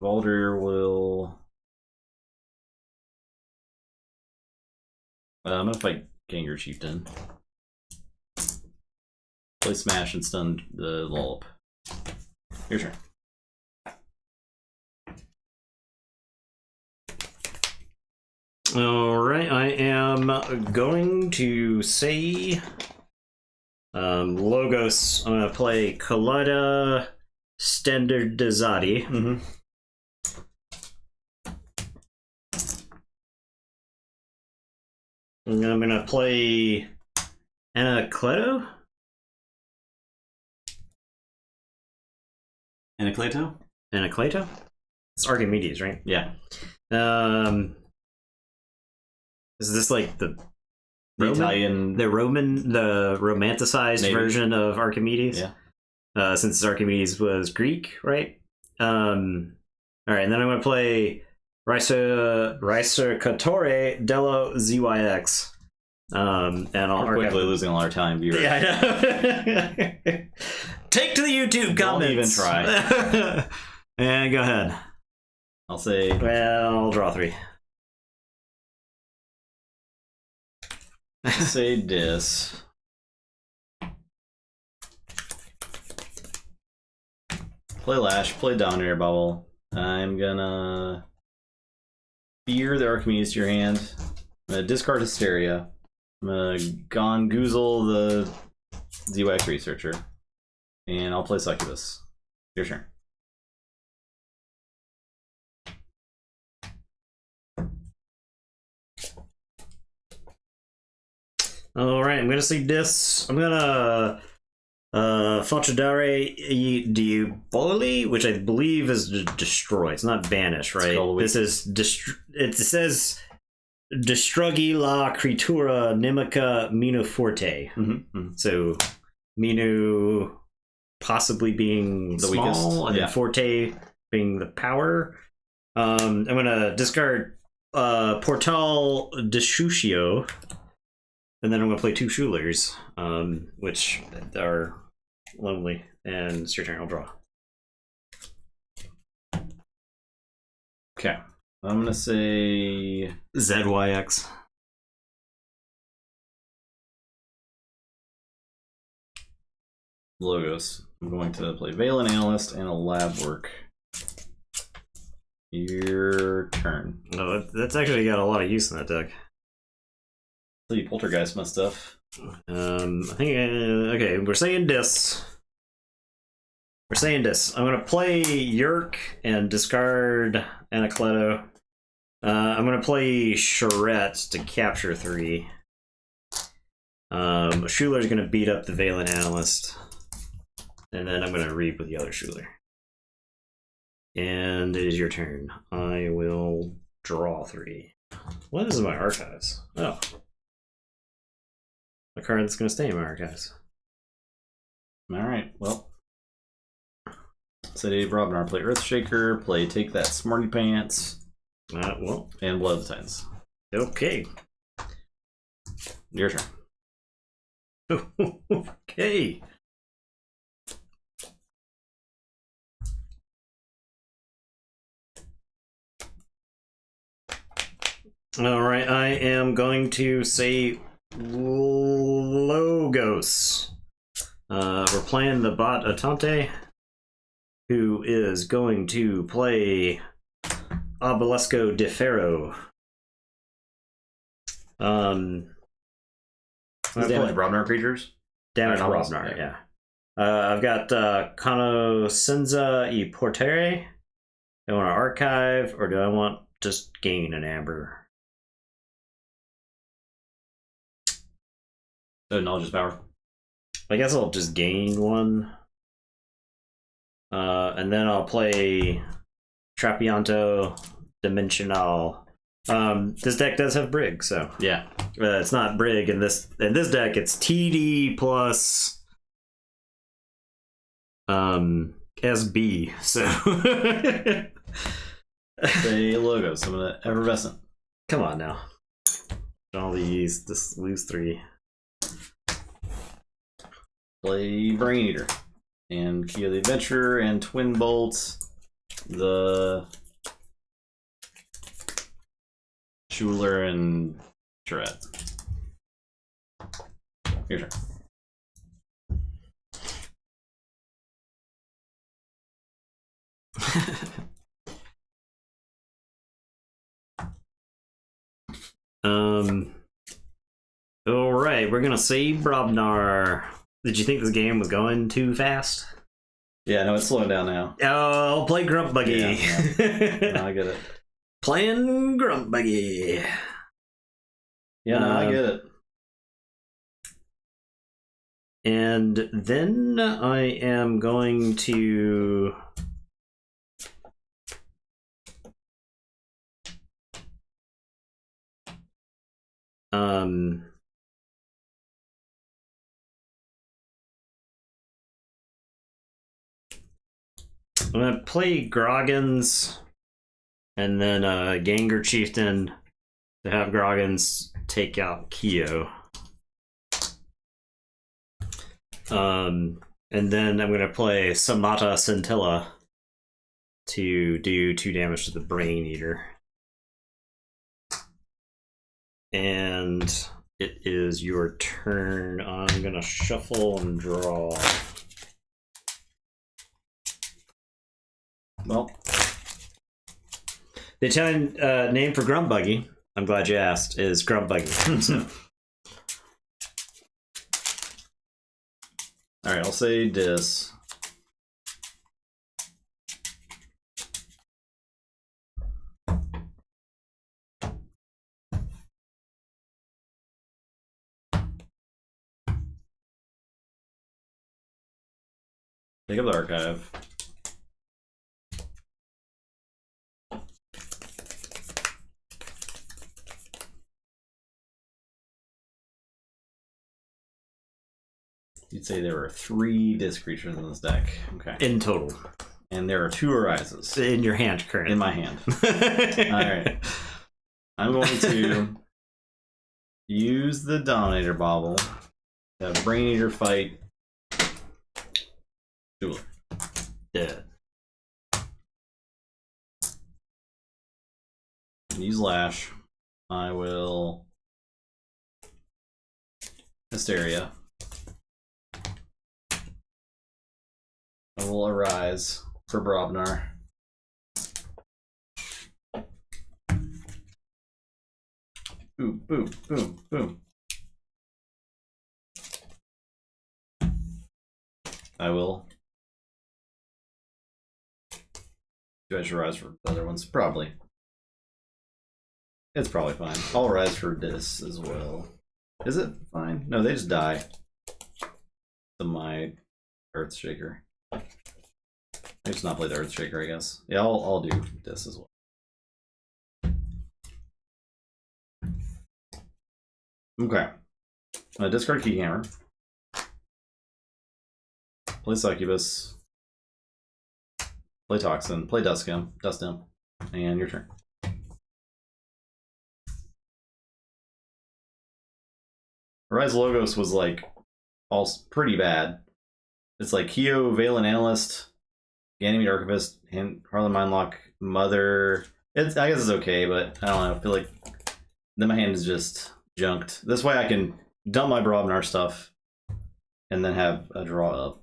Baldur will... I'm gonna fight Ganger Chieftain. Play Smash and stun the Lollop. Your turn. Alright, I am going to say Logos. I'm going to play Collida Standardizzati. Mm-hmm. And I'm going to play Anacleto? Anacleto? Anacleto? It's Archimedes, right? Yeah. Is this like the Italian... the romanticized Maybe. version of Archimedes? Yeah. Since Archimedes was Greek, right? Alright, and then I'm going to play Ricercatore dello ZYX. And I'll We're quickly losing a lot of Italian viewers. Yeah, I know. Take to the YouTube comments. Don't even try. And go ahead. I'll say... Well, I'll draw 3. say dis. Play Lash, play Dominator Bubble. I'm gonna fear the Archimedes to your hand. I'm gonna discard Hysteria. I'm gonna Gongoozle the ZYX Researcher. And I'll play Succubus. Your turn. Alright, I'm gonna say dis. I'm gonna Facciadare Diaboli, which I believe is destroy. It's not banish, right? This is it says Destruggi la creatura nemica Minu Forte. So Minu possibly being the small, weakest, and then Forte being the power. I'm gonna discard Portal Deshucio. And then I'm going to play 2 Schulers, which are lonely. And it's your turn, I'll draw. Okay. I'm going to say... ZYX. Logos. I'm going to play Valen Analyst and a Lab Work. Your turn. Oh, that's actually got a lot of use in that deck. The Poltergeist my stuff. I think okay, we're saying dis. we're saying this. I'm gonna play Yerk and discard Anacleto. I'm gonna play Charette to capture 3. Schuler's gonna beat up the Valen Analyst. And then I'm gonna read with the other Schuler. And it is your turn. I will draw 3. What is in my archives? Oh. A card that's gonna stay in my archives. Alright, well. City of Robnar, play Earthshaker, play Take That Smarty Pants. Well. And Blood of the Titans. Okay. Your turn. Okay. All right, I am going to say Logos. We're playing the bot Atante, who is going to play Obelisco de Ferro. Damage Robnar creatures? Damage Robnar, Robnar, yeah. I've got Conocenza y Portere. Do I want to archive, or do I want just gain an amber? Knowledge is power. I guess I'll just gain 1. And then I'll play Trapianto Dimensional. This deck does have Brig, so yeah. It's not Brig in this deck. It's TD plus SB. So Say Logos. I'm gonna Effervescent. come on now. All these, just lose 3. Play Brain Eater. And Key of the Adventure and Twin Bolt. The Schuler and Charette. Your turn. All right, we're gonna save Brobnar. Did you think this game was going too fast? Yeah, no, it's slowing down now. Oh, I'll play Grump Buggy. Yeah. No, I get it. Playing Grump Buggy. Yeah, no, I get it. And then I am going to I'm gonna play Groggins and then Ganger Chieftain to have Groggins take out Kyo. And then I'm gonna play Samata Scintilla to do 2 damage to the Brain Eater. And it is your turn. I'm gonna shuffle and draw. Well, the Italian name for Grump Buggy, I'm glad you asked, is Grump Buggy. So. Alright, I'll say Dis. Pick up the archive. You'd say there were 3 disc creatures in this deck. Okay. In total. And there are 2 Arises. In your hand currently. In my hand. Alright. I'm going to use the Dominator Bauble to have Brain Eater fight Schuler. Dead. Use Lash. I will Hysteria. I will Arise for Brobnar. Boom, boom, boom, boom. I will Do I should rise for the other ones? Probably. It's probably fine. I'll rise for this as well. Is it fine? No, they just die. To my Earthshaker. I just not play the Earthshaker, I guess. Yeah, I'll do this as well. Okay. Discard Keyhammer. Play Succubus. Play Toxin. Play Dust Imp. And your turn. Rise Logos was like all pretty bad. It's like Keo, Valen Analyst, Ganymede Archivist, Harlan Mindlock, Mother. I guess it's okay, but I don't know. I feel like then my hand is just junked. This way I can dump my Brobnar stuff and then have a draw up.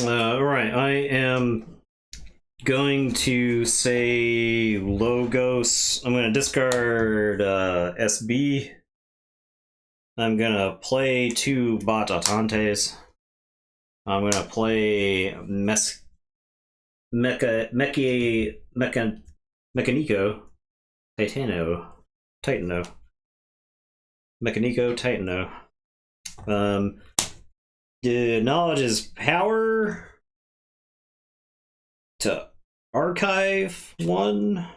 Right, I am going to say Logos. I'm going to discard SB. I'm going to play 2 Bot Atantes. I'm going to play Mechanico Titano. Mechanico Titano. The knowledge is power to archive 1.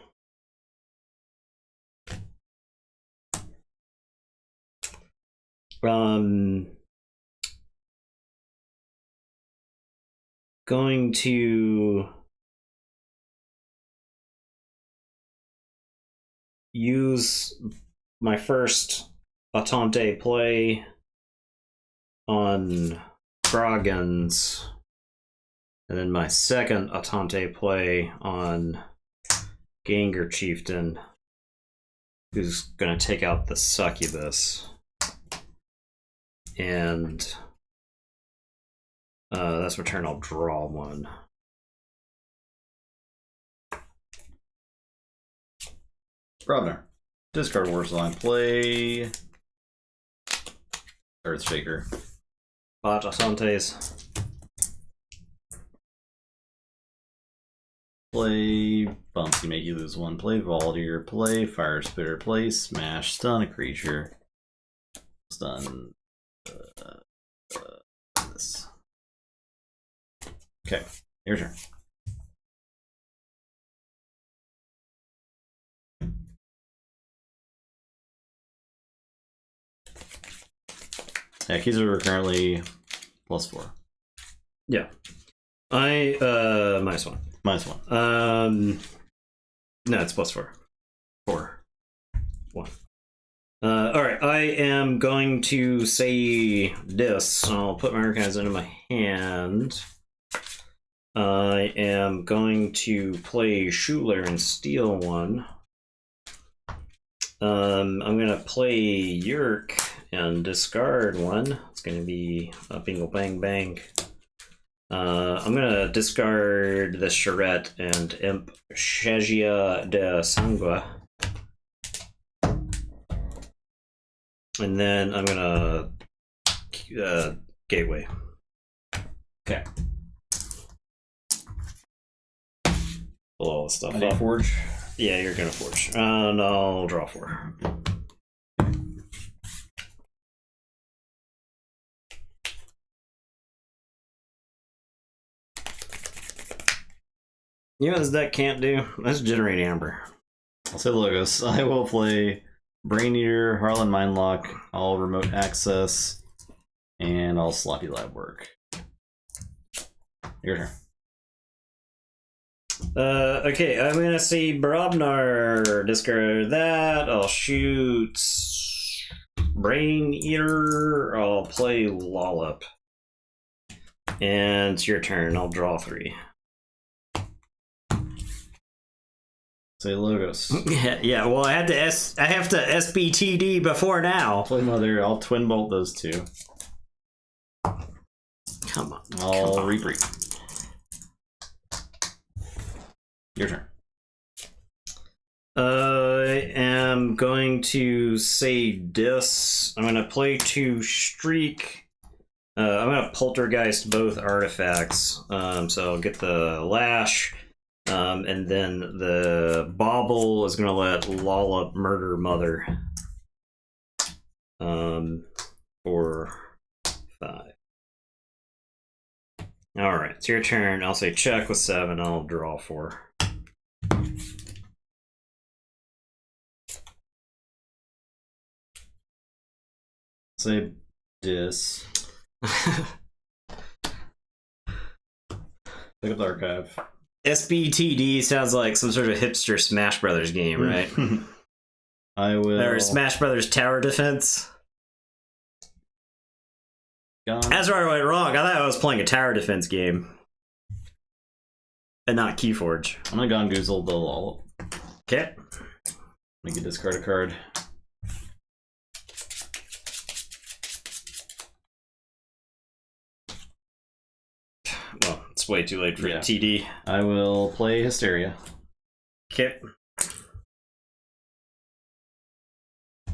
Going to use my first Atante play on Groggins, and then my second Atante play on Ganger Chieftain, who's going to take out the Succubus. And that's my turn. I'll draw 1. Brobnar. Discard Warsong. Play Earthshaker. Bot Asantes. Play Bumpy, make you lose 1. Play Valdir. Play Fire Spitter. Play Smash. Stun a creature. Stun this. Okay, your turn. Yeah, keys are currently +4. Yeah. I -1. -1. No, it's +4. 4. 1. Alright, I am going to say this. I'll put my archives into my hand. I am going to play Schuler and steal 1. I'm gonna play Yerk and discard 1. It's gonna be a bingo bang bang. I'm gonna discard the Charette and imp Shagia de Sangua. And then I'm gonna Gateway. Okay. Pull all the stuff I need up. Forge. Yeah, you're gonna forge. And I'll draw 4. You know what this deck can't do? Let's generate Amber. I'll say Logos. I will play Brain Eater, Harlan Mindlock, I'll remote access, and I'll sloppy lab work. Your turn. Okay, I'm gonna say Brobnar, discard that. I'll shoot Brain Eater. I'll play Lollop. And it's your turn. I'll draw 3. Say Logos. Yeah. Well, I have to SBTD before now. Play Mother. I'll twin bolt those 2. Come on. I'll retreat. Your turn. I am going to say this. I'm going to play 2 Streak. I'm gonna poltergeist both artifacts. So I'll get the lash, and then the bauble is gonna let Lollop murder mother. For 5. All right, it's your turn. I'll say check with 7. I'll draw 4. Say dis. Pick up the archive. SBTD sounds like some sort of hipster Smash Brothers game, right? I will. Or Smash Brothers Tower Defense. Gone. That's where I went wrong. I thought I was playing a tower defense game. And not Keyforge. I'm gonna Gongoozle the Lollop. Okay. Make you discard a card. Well, it's way too late for Yeah. TD. I will play Hysteria. Okay.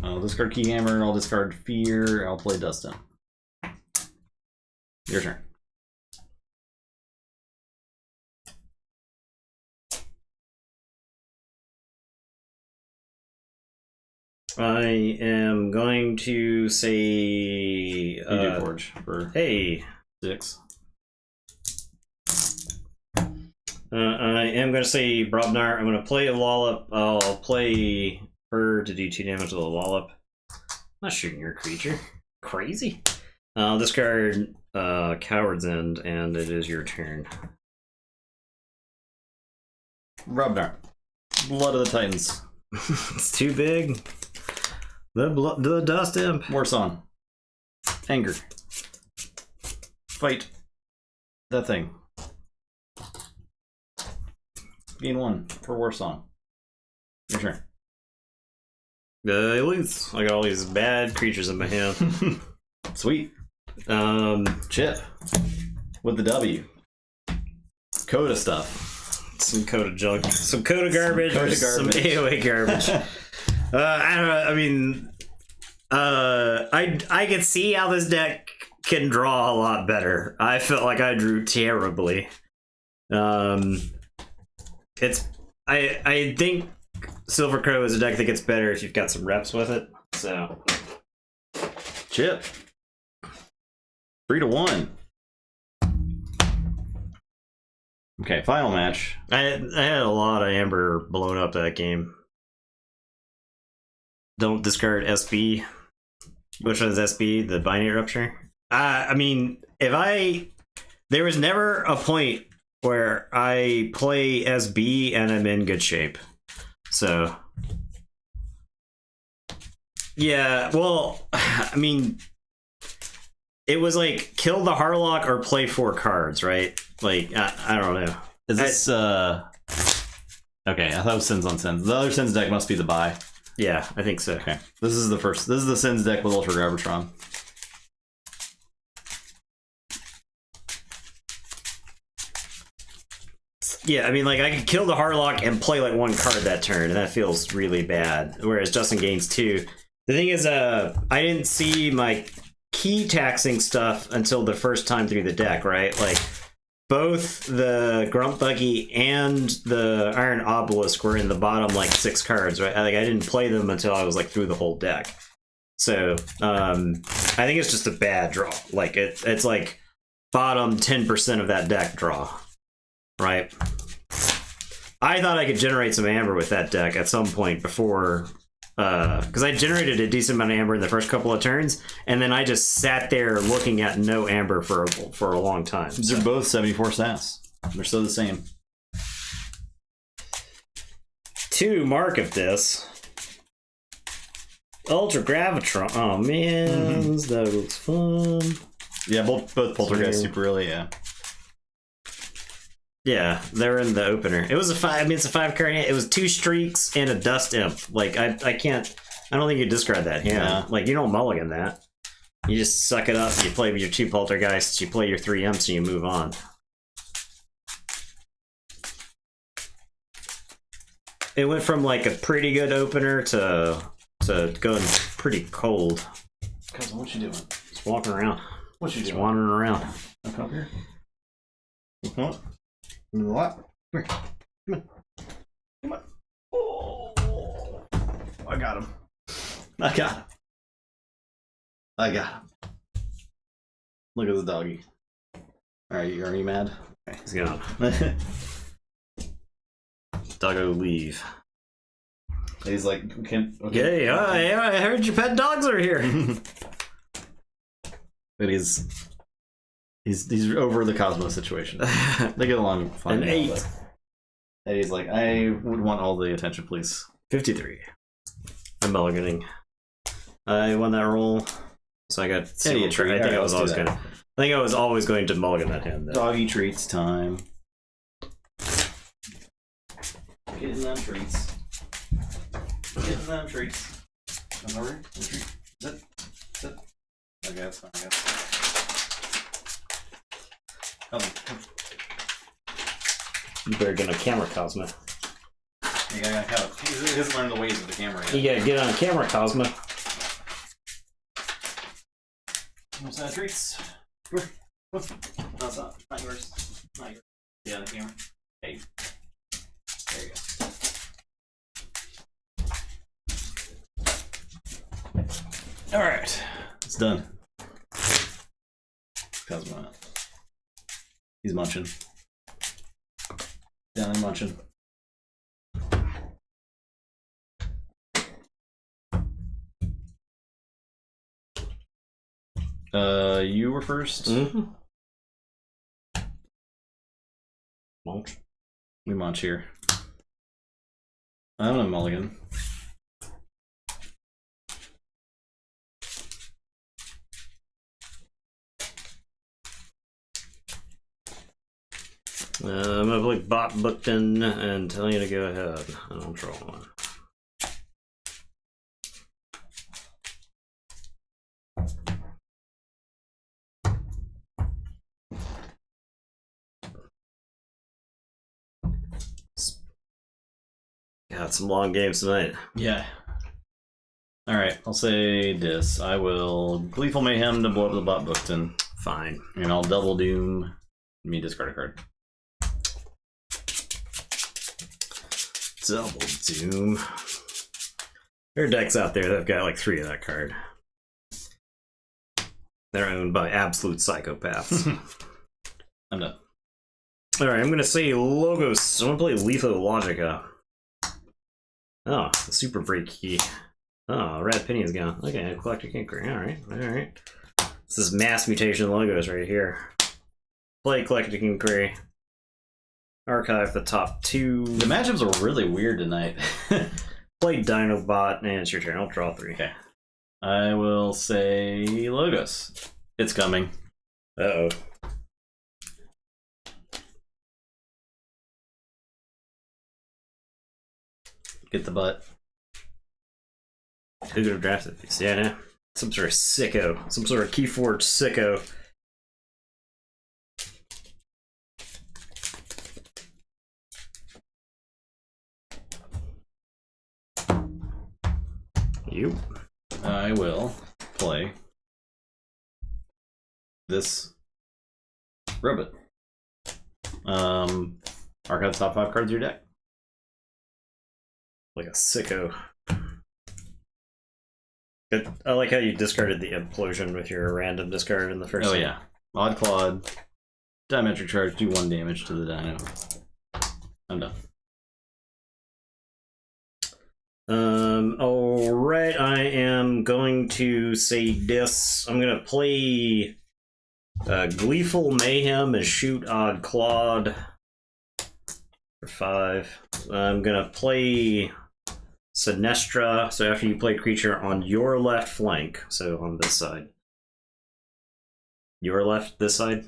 I'll discard Keyhammer, I'll discard Fear, I'll play Dustin. Your turn. I am going to say... You do Forge for Hey. 6. I am going to say Brobnar. I'm going to play a Lollop. I'll play her to do 2 damage to the Lollop. I'm not shooting your creature. Crazy. I'll discard Coward's End, and it is your turn. Robnar. Blood of the Titans. It's too big. The Dust Imp. War Song. Anger. Fight. That thing. Gain 1 for War Song. Your turn. I lose. I got all these bad creatures in my hand. Sweet. Chip. With the W. Coda stuff. Some Coda junk. Some Coda garbage. Coda Some garbage. AoE garbage. I don't know. I mean, I could see how this deck can draw a lot better. I felt like I drew terribly. It's I think Silver Crow is a deck that gets better if you've got some reps with it. So Chip. 3-1. Okay, final match. I had a lot of amber blown up that game. Don't discard SB. Which one is SB? The binary rupture? I mean, there was never a point where I play SB and I'm in good shape. So yeah, well, I mean, it was like kill the Harlock or play 4 cards, right? Like I don't know. Is this okay, I thought it was Sins on Sins. The other Sins deck must be the buy. Yeah, I think so. Okay. This is the Sins deck with Ultra Gravitron. Yeah, I mean, like, I could kill the Harlock and play, like, 1 card that turn, and that feels really bad. Whereas Justin gains 2. The thing is, I didn't see my key taxing stuff until the first time through the deck, right? Like, both the Grump Buggy and the Iron Obelisk were in the bottom, like, 6 cards, right? Like, I didn't play them until I was, like, through the whole deck. So, I think it's just a bad draw. Like, it's like, bottom 10% of that deck draw. Right. I thought I could generate some amber with that deck at some point before, because I generated a decent amount of amber in the first couple of turns, and then I just sat there looking at no amber for a long time. They're both 74 stats. They're still the same. 2 mark of this. Ultra Gravitron. Oh man, that looks fun. Yeah, both Poltergeist Super really, yeah. Yeah, they're in the opener. It was a 5. I mean, it's a 5 card. It was 2 streaks and a Dust Imp. Like, I can't. I don't think you discard that. Yeah, like you don't mulligan that. You just suck it up. You play your 2 Poltergeists. You play your 3 Imps, and you move on. It went from like a pretty good opener to going pretty cold. Cousin, what you doing? Just walking around. What you Just doing? wandering around. Come up here. Come on. Into the lap. Come here. Come on. Come on. Oh, I got him. I got him. I got him. Look at the doggy. Are you mad? Okay, he's gone. Doggo leave. He's like, okay. Hey, I heard your pet dogs are here. But he's over the Cosmo situation. They get along fine. An 8. And he's like, I would want all the attention, please. 53. I'm mulliganing. I won that roll, so I got. Hey, I think I was always going to. I think I was always going to mulligan that hand. Though. Doggy treats time. Getting them treats. Getting them treats. Come over. Retreat. Sit. Sit. Okay, that's fine. I guess. Come. You better get on camera, Cosmo. You gotta kind of. He doesn't learn the ways of the camera yet. You gotta get on camera, Cosmo. What's that treats? Come here. No, it's not yours. Not yours. Yeah, the camera. Hey. There you go. Alright. It's done. Cosmo. He's munching. Down and munching. You were first. Mm-hmm. Munch. We munch here. I'm a mulligan. I'm gonna play Bot Bookton and tell you to go ahead. I'll draw one. Got some long games tonight. Yeah. Alright, I'll say this. I will Gleeful Mayhem to blow up the Bot Bookton. Fine. And I'll double doom me discard a card. Double Doom. There are decks out there that have got like 3 of that card. They're owned by absolute psychopaths. I'm done. Alright, I'm gonna say Logos. I'm gonna play Letho Logica. Oh, the Super Break key. Oh, Red Penny is gone. Okay, Collector Inquiry. Alright. This is Mass Mutation Logos right here. Play Collector Inquiry. Archive the top 2. The matchups are really weird tonight. Play Dinobot, and it's your turn. I'll draw 3. Okay. I will say Logos. It's coming. Uh-oh. Get the butt. Who could have drafted these? Yeah, no. Some sort of sicko. Some sort of Keyforge sicko. You. I will play this robot. Archive the top 5 cards of your deck. Like a sicko. I like how you discarded the implosion with your random discard in the first. Oh yeah. Odd Clawed. Diametric Charge, do 1 damage to the dino. I'm done. Alright, I am going to say this. I'm gonna play Gleeful Mayhem and shoot Odd Clawed for 5. I'm gonna play Sinestra, so after you play creature on your left flank, so on this side. Your left, this side?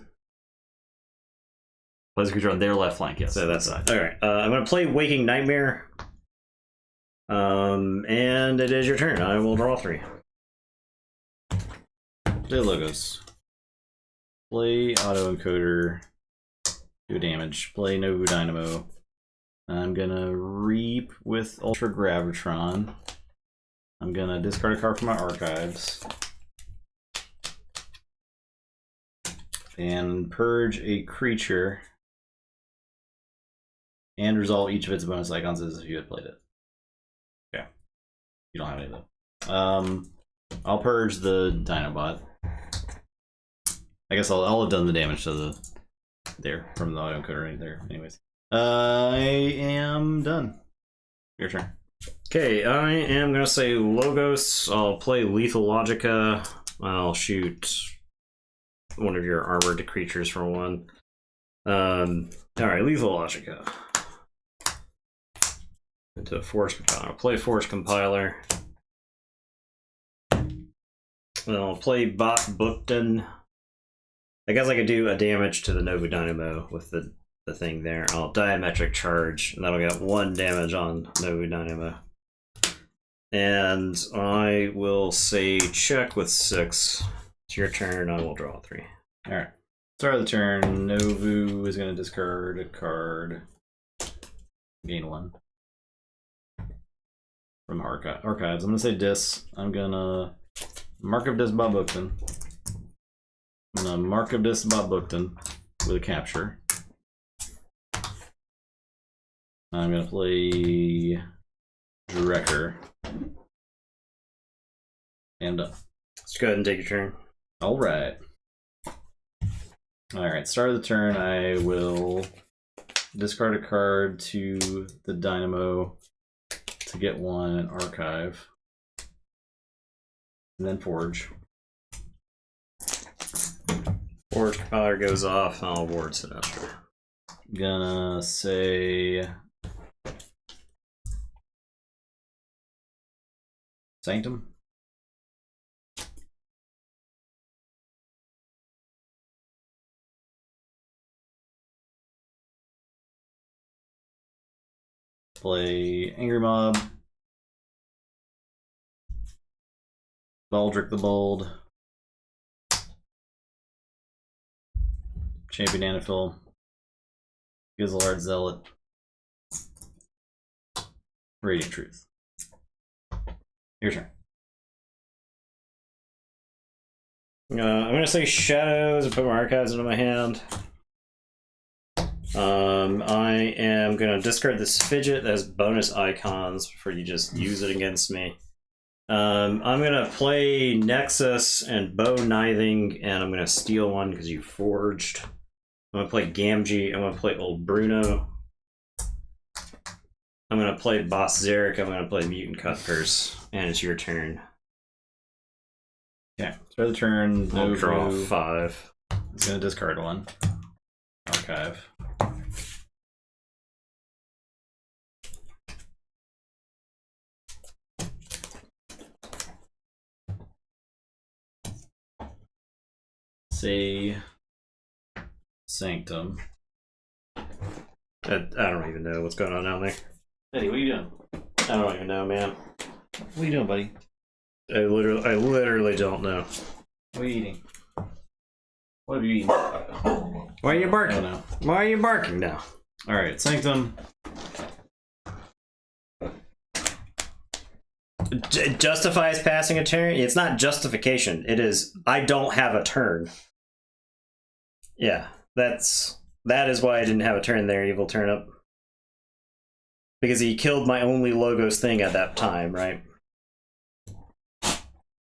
Plays a creature on their left flank, yes. So that side. Alright, I'm gonna play Waking Nightmare. And it is your turn. I will draw 3. Play Logos. Play Auto Encoder. Do damage. Play Novu Dynamo. I'm gonna Reap with Ultra Gravitron. I'm gonna discard a card from my archives. and purge a creature and resolve each of its bonus icons as if you had played it. Okay. You don't have any of them. I'll purge the Dinobot. I guess I'll have done the damage to the there from the autoencoder right there. Anyways, I am done. Your turn. Okay, I am gonna say Logos. I'll play Lethal Logica. I'll shoot one of your armored creatures for one. Alright, Lethal Logica. Into a Force Compiler. I'll play Force Compiler. And I'll play Bot Bookton. I guess I could do a damage to the Novu Dynamo with the thing there. I'll Diametric Charge, and that'll get 1 damage on Novu Dynamo. And I will say check with 6. It's your turn, I will draw 3. Alright. Start of the turn, Novu is going to discard a card. Gain 1. From archives. I'm going to say Dis. I'm going to Mark of Dis Bob Bookton. I'm going to Mark of Dis Bob Bookton with a capture. I'm going to play Drekker. And Let's go ahead and take your turn. Alright. Alright, start of the turn, I will discard a card to the Dynamo to get 1 and archive. And then Forge. Forge Compiler goes off, and I'll ward Sinestro. Gonna say Sanctum. Play Angry Mob. Baldric the Bold. Champion Anafil. Gizzlehard Zealot. Radiant Truth. Your turn. I'm gonna say Shadows and put my archives into my hand. I am gonna discard this Fidget that has bonus icons before you just use it against me. I'm gonna play Nexus and Bow Knithing, and I'm gonna steal one because you forged. I'm gonna play Gamgee. I'm gonna play Old Bruno. I'm gonna play Boss Zarek. I'm gonna play Mutant Cutpurse, and it's your turn. Okay, start the turn. I'll draw Novu 5. is gonna discard 1. Archive. Say Sanctum. I don't even know what's going on down there. Eddie, what are you doing? I don't even know, man. What are you doing, buddy? I literally don't know. What are you eating? What have you eaten? Why are you barking? Oh, no. Why are you barking now? Alright, Sanctum. Justifies passing a turn? It's not justification. It is, I don't have a turn. Yeah, that is why I didn't have a turn there, Evil Turnip. Because he killed my only Logos thing at that time, right?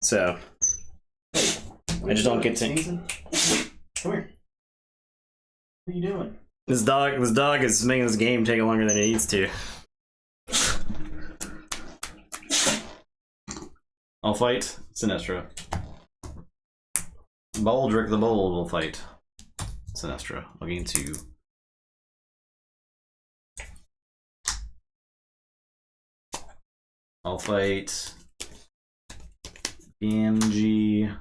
So, I just don't get to... Come here. What are you doing? This dog is making this game take longer than it needs to. I'll fight Sinestro. Baldric the Bold will fight Sinestro. I'll gain 2. I'll fight Gamgee.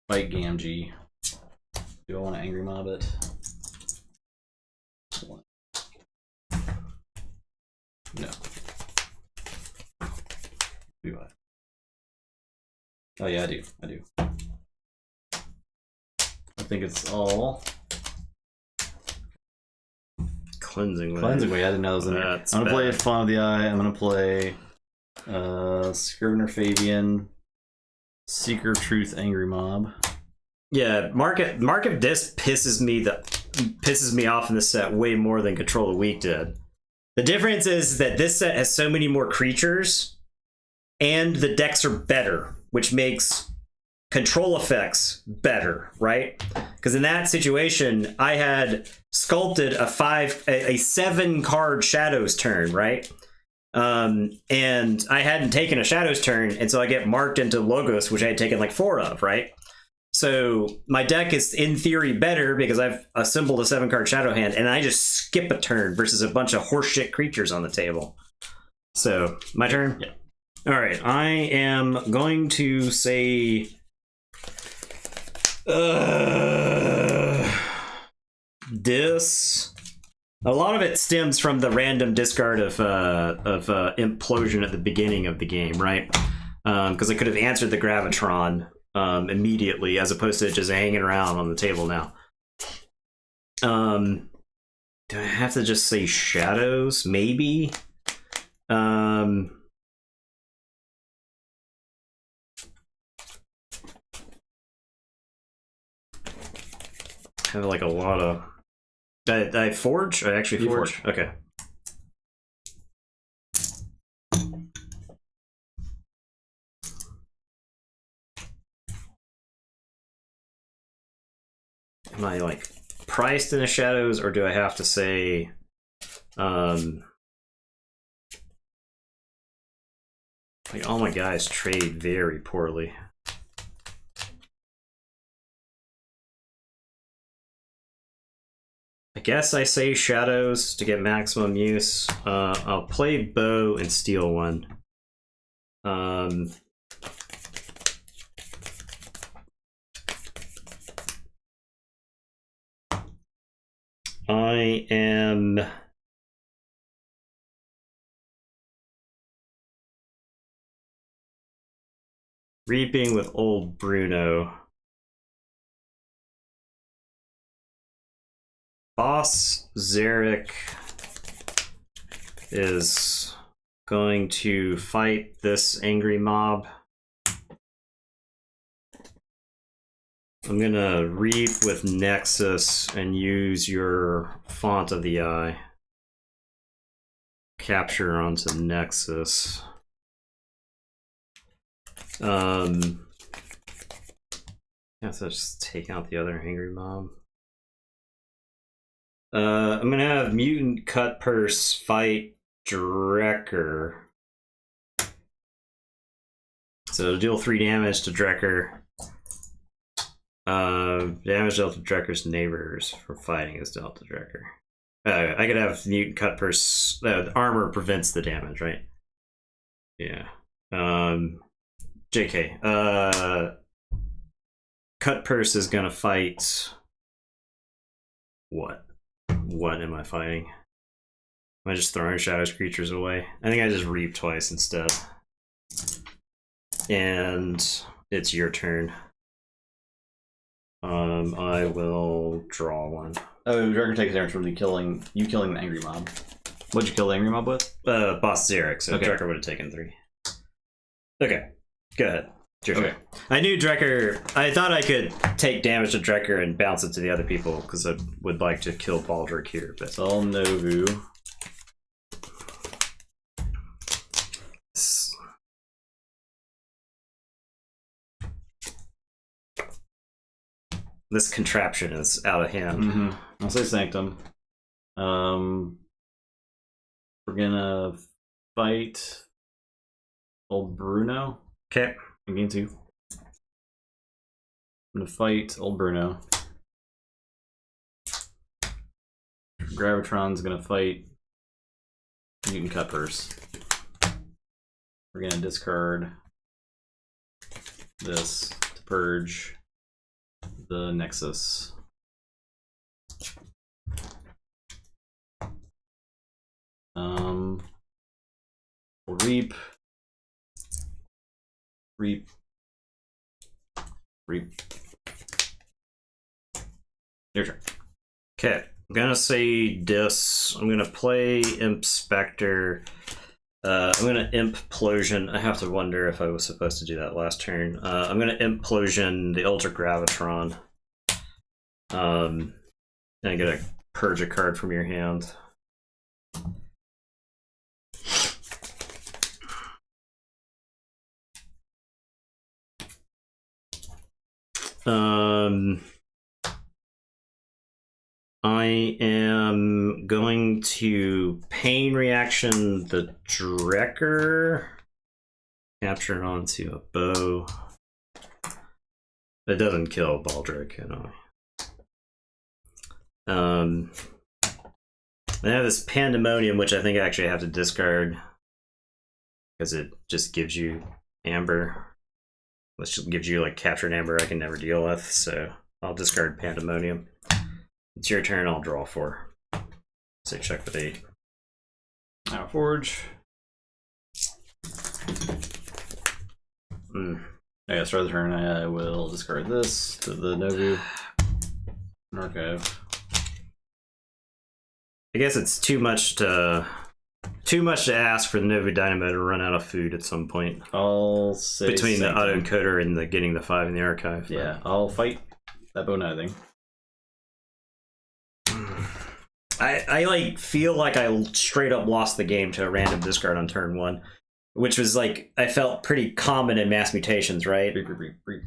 Fight Gamgee. Do I want to Angry Mob it? No. Do I? Oh yeah, I do. I think it's all Cleansing Wave. Cleansing Wave. I didn't know that was in there. I'm gonna play Fawn of the Eye. I'm gonna play Scrivener Fabian, Seeker of Truth, Angry Mob. Yeah, Mark of Disc pisses me off in this set way more than Control the Weak did. The difference is that this set has so many more creatures, and the decks are better, which makes control effects better, right? Because in that situation, I had sculpted a 7-card Shadows turn, right? And I hadn't taken a Shadows turn, and so I get marked into Logos, which I had taken like 4 of, right? So my deck is in theory better because I've assembled a 7-card Shadow hand, and I just skip a turn versus a bunch of horseshit creatures on the table. So my turn? Yeah. All right, I am going to say this. A lot of it stems from the random discard of Implosion at the beginning of the game, right? Because I could have answered the Gravitron immediately, as opposed to just hanging around on the table now. Do I have to just say Shadows? Maybe. I have like a lot of. Did I forge? I actually forge. Okay. Am I like priced in the Shadows, or do I have to say like all my guys trade very poorly? I guess I say Shadows to get maximum use. I'll play Bow and steal one. I am reaping with old Bruno. Boss Zarek is going to fight this angry mob. I'm gonna reap with Nexus and use your Font of the Eye. Capture onto Nexus. I guess I'll just take out the other angry mob. I'm gonna have Mutant Cut Purse fight Drekker. So deal 3 damage to Drekker. Damage dealt to Drekker's neighbors for fighting is dealt to Drekker. I could have Mutant Cut Purse. Armor prevents the damage, right? Yeah. JK. Cut Purse is gonna fight. What? What am I fighting? Am I just throwing Shadows creatures away? I think I just reap twice instead. And it's your turn. I will draw one. Oh, Dragon takes damage from you killing the angry mob. What'd you kill the angry mob with? Boss Zarek, so okay. Drekker would have taken 3. Okay, go ahead. Okay. I knew Drekker. I thought I could take damage to Drekker and bounce it to the other people because I would like to kill Baldric here. But it's all Novu. This contraption is out of hand. Mm-hmm. I'll say Sanctum. We're gonna fight old Bruno. Okay. I'm going to. I'm gonna fight old Bruno. Gravitron's gonna fight Mutant Cut Purse. We're gonna discard this to purge the Nexus. We'll reap. Your turn. Okay, I'm gonna say this. I'm gonna play Imp Spectre. I'm gonna Implosion. I have to wonder if I was supposed to do that last turn. I'm gonna Implosion the Ultra Gravitron. And I'm gonna purge a card from your hand. I am going to Pain Reaction the Drekker. Capture it onto a bow. It doesn't kill Baldric, you know. I have this Pandemonium, which I think I actually have to discard because it just gives you Amber. Which gives you like Captured Amber I can never deal with, so I'll discard Pandemonium. It's your turn, I'll draw 4. So check with 8. Now Forge. Yeah, start the turn. I will discard this to the Novu Archive. I guess it's too much to ask for the Novu Dynamo to run out of food at some point. I'll say between the autoencoder and the getting the 5 in the archive. Yeah, I'll fight that Bow thing. I like feel like I straight up lost the game to a random discard on turn 1, which was like I felt pretty common in mass mutations, right?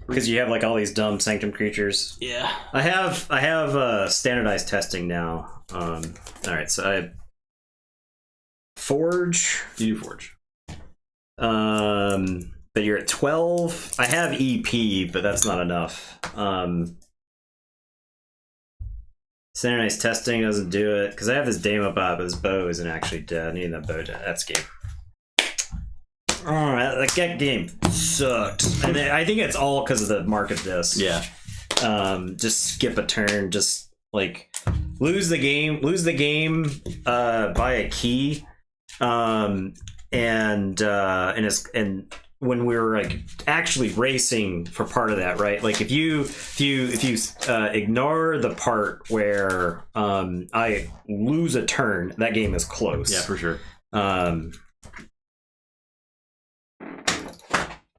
Because you have like all these dumb sanctum creatures. Yeah, I have standardized testing now. All right, so I Forge. You do Forge. But you're at 12. I have EP, but that's not enough. Standardized testing doesn't do it because I have this Damo Bob, but his bow isn't actually dead. I need that bow dead. That's game. Alright, that game sucked. And I think it's all because of the mark of this. Yeah. Just skip a turn, just like lose the game by a key. And when we were like actually racing for part of that, right? Like if you ignore the part where I lose a turn, that game is close. Yeah, for sure.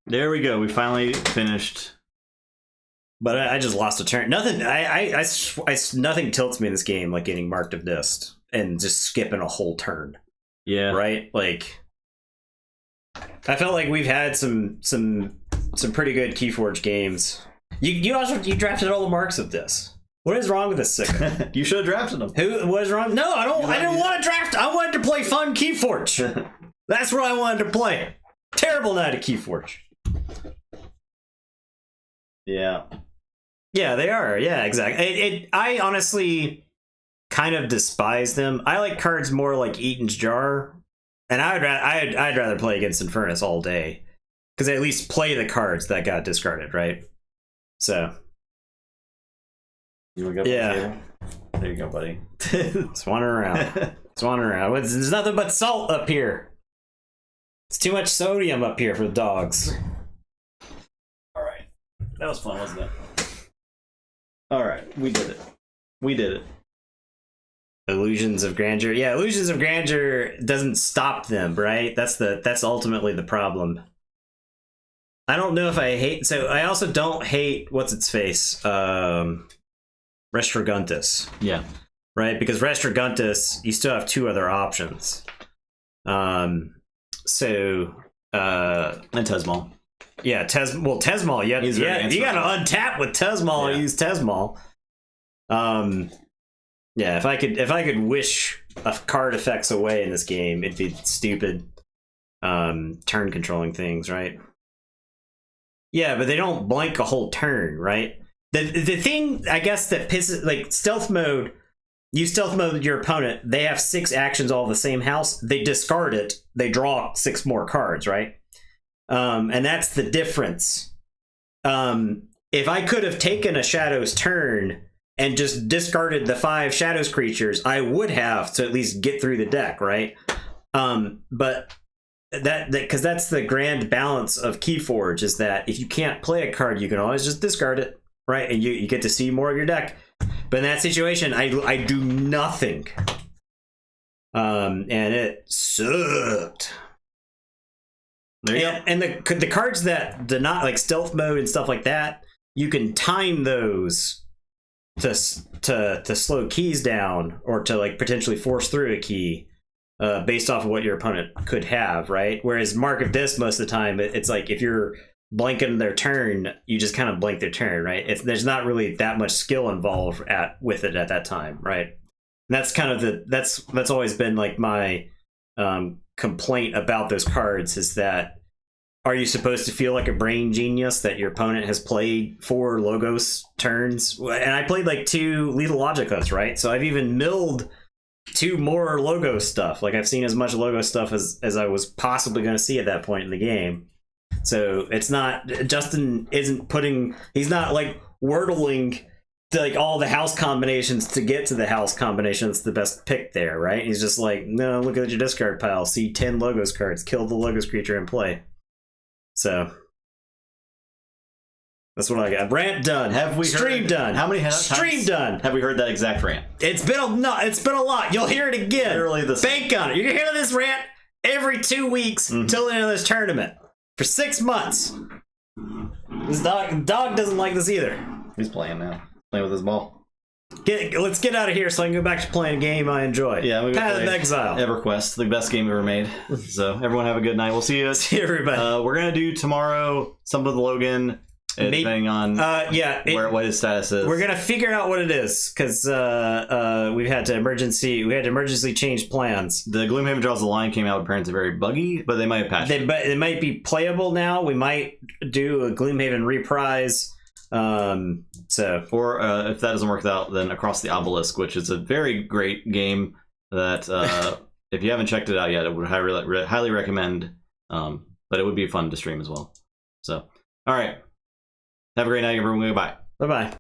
There we go. We finally finished. But I just lost a turn. Nothing. Nothing tilts me in this game like getting marked of dist and just skipping a whole turn. Yeah. Right. Like. I felt like we've had some pretty good Keyforge games. You drafted all the marks of this. What is wrong with this sicko? You should have drafted them. What is wrong? No, I don't. I didn't want to draft. I wanted to play fun Keyforge. That's what I wanted to play. Terrible night at Keyforge. Yeah. Yeah, they are. Yeah, exactly. I honestly kind of despise them. I like cards more like Eaton's Jar. And I'd rather play against Infernus all day, because I at least play the cards that got discarded, right? So, you want to go? Yeah, there you go, buddy. Swanning around, There's nothing but salt up here. It's too much sodium up here for the dogs. All right, that was fun, wasn't it? All right, we did it. Illusions of Grandeur. Yeah, Illusions of Grandeur doesn't stop them, right? That's ultimately the problem. I don't know if I hate. So I also don't hate what's its face, Restraguntus. Yeah. Right, because Restraguntus, you still have 2 other options. And Tesmal. Yeah, Tesmal. You got to untap with Tesmal and use Tesmal. Yeah, if I could wish a card effects away in this game, it'd be stupid turn controlling things, right? Yeah, but they don't blank a whole turn, right? The thing I guess that pisses, like, stealth mode, you stealth mode your opponent, they have 6 actions all in the same house, they discard it, they draw 6 more cards, right? And that's the difference. If I could have taken a Shadow's turn and just discarded the 5 Shadows creatures, I would have to at least get through the deck, right? But that because that's the grand balance of Keyforge, is that if you can't play a card, you can always just discard it, right? And you get to see more of your deck. But in that situation, I do nothing. And it sucked. There you go. And the cards that do not, like stealth mode and stuff like that, you can time those to slow keys down or to like potentially force through a key based off of what your opponent could have, right? Whereas Mark of Disc, most of the time, it's like if you're blanking their turn, you just kind of blank their turn, right? There's not really that much skill involved with it at that time, right? And that's kind of that's always been like my complaint about those cards is that, are you supposed to feel like a brain genius that your opponent has played 4 Logos turns? And I played like 2 Lethal Logicas, right? So I've even milled 2 more Logos stuff. Like I've seen as much Logos stuff as I was possibly going to see at that point in the game. So it's not, Justin isn't putting, he's not like wordling like all the house combinations to get to the house combination that's the best pick there, right? He's just like, no, look at your discard pile, see 10 Logos cards, kill the Logos creature and play. So that's what I got. Rant done. Have we stream heard, done? How many stream times done? Have we heard that exact rant? It's been a lot. You'll hear it again. Literally the same. Bank on it. You're gonna hear this rant every 2 weeks until the end of this tournament for 6 months. This dog doesn't like this either. He's playing now. Playing with his ball. Let's get out of here so I can go back to playing a game I enjoy. Yeah, we Path of Exile. EverQuest, the best game ever made. So everyone have a good night. We'll see you. See everybody. We're gonna do tomorrow some with Logan, depending on what his status is. We're gonna figure out what it is because we had to emergency change plans. The Gloomhaven Draws the Line came out apparently very buggy, but they might have patched it. It might be playable now. We might do a Gloomhaven reprise. Or if that doesn't work out, then Across the Obelisk, which is a very great game that if you haven't checked it out yet, I would highly recommend. But it would be fun to stream as well. So, all right, have a great night, everyone. Goodbye. Bye bye.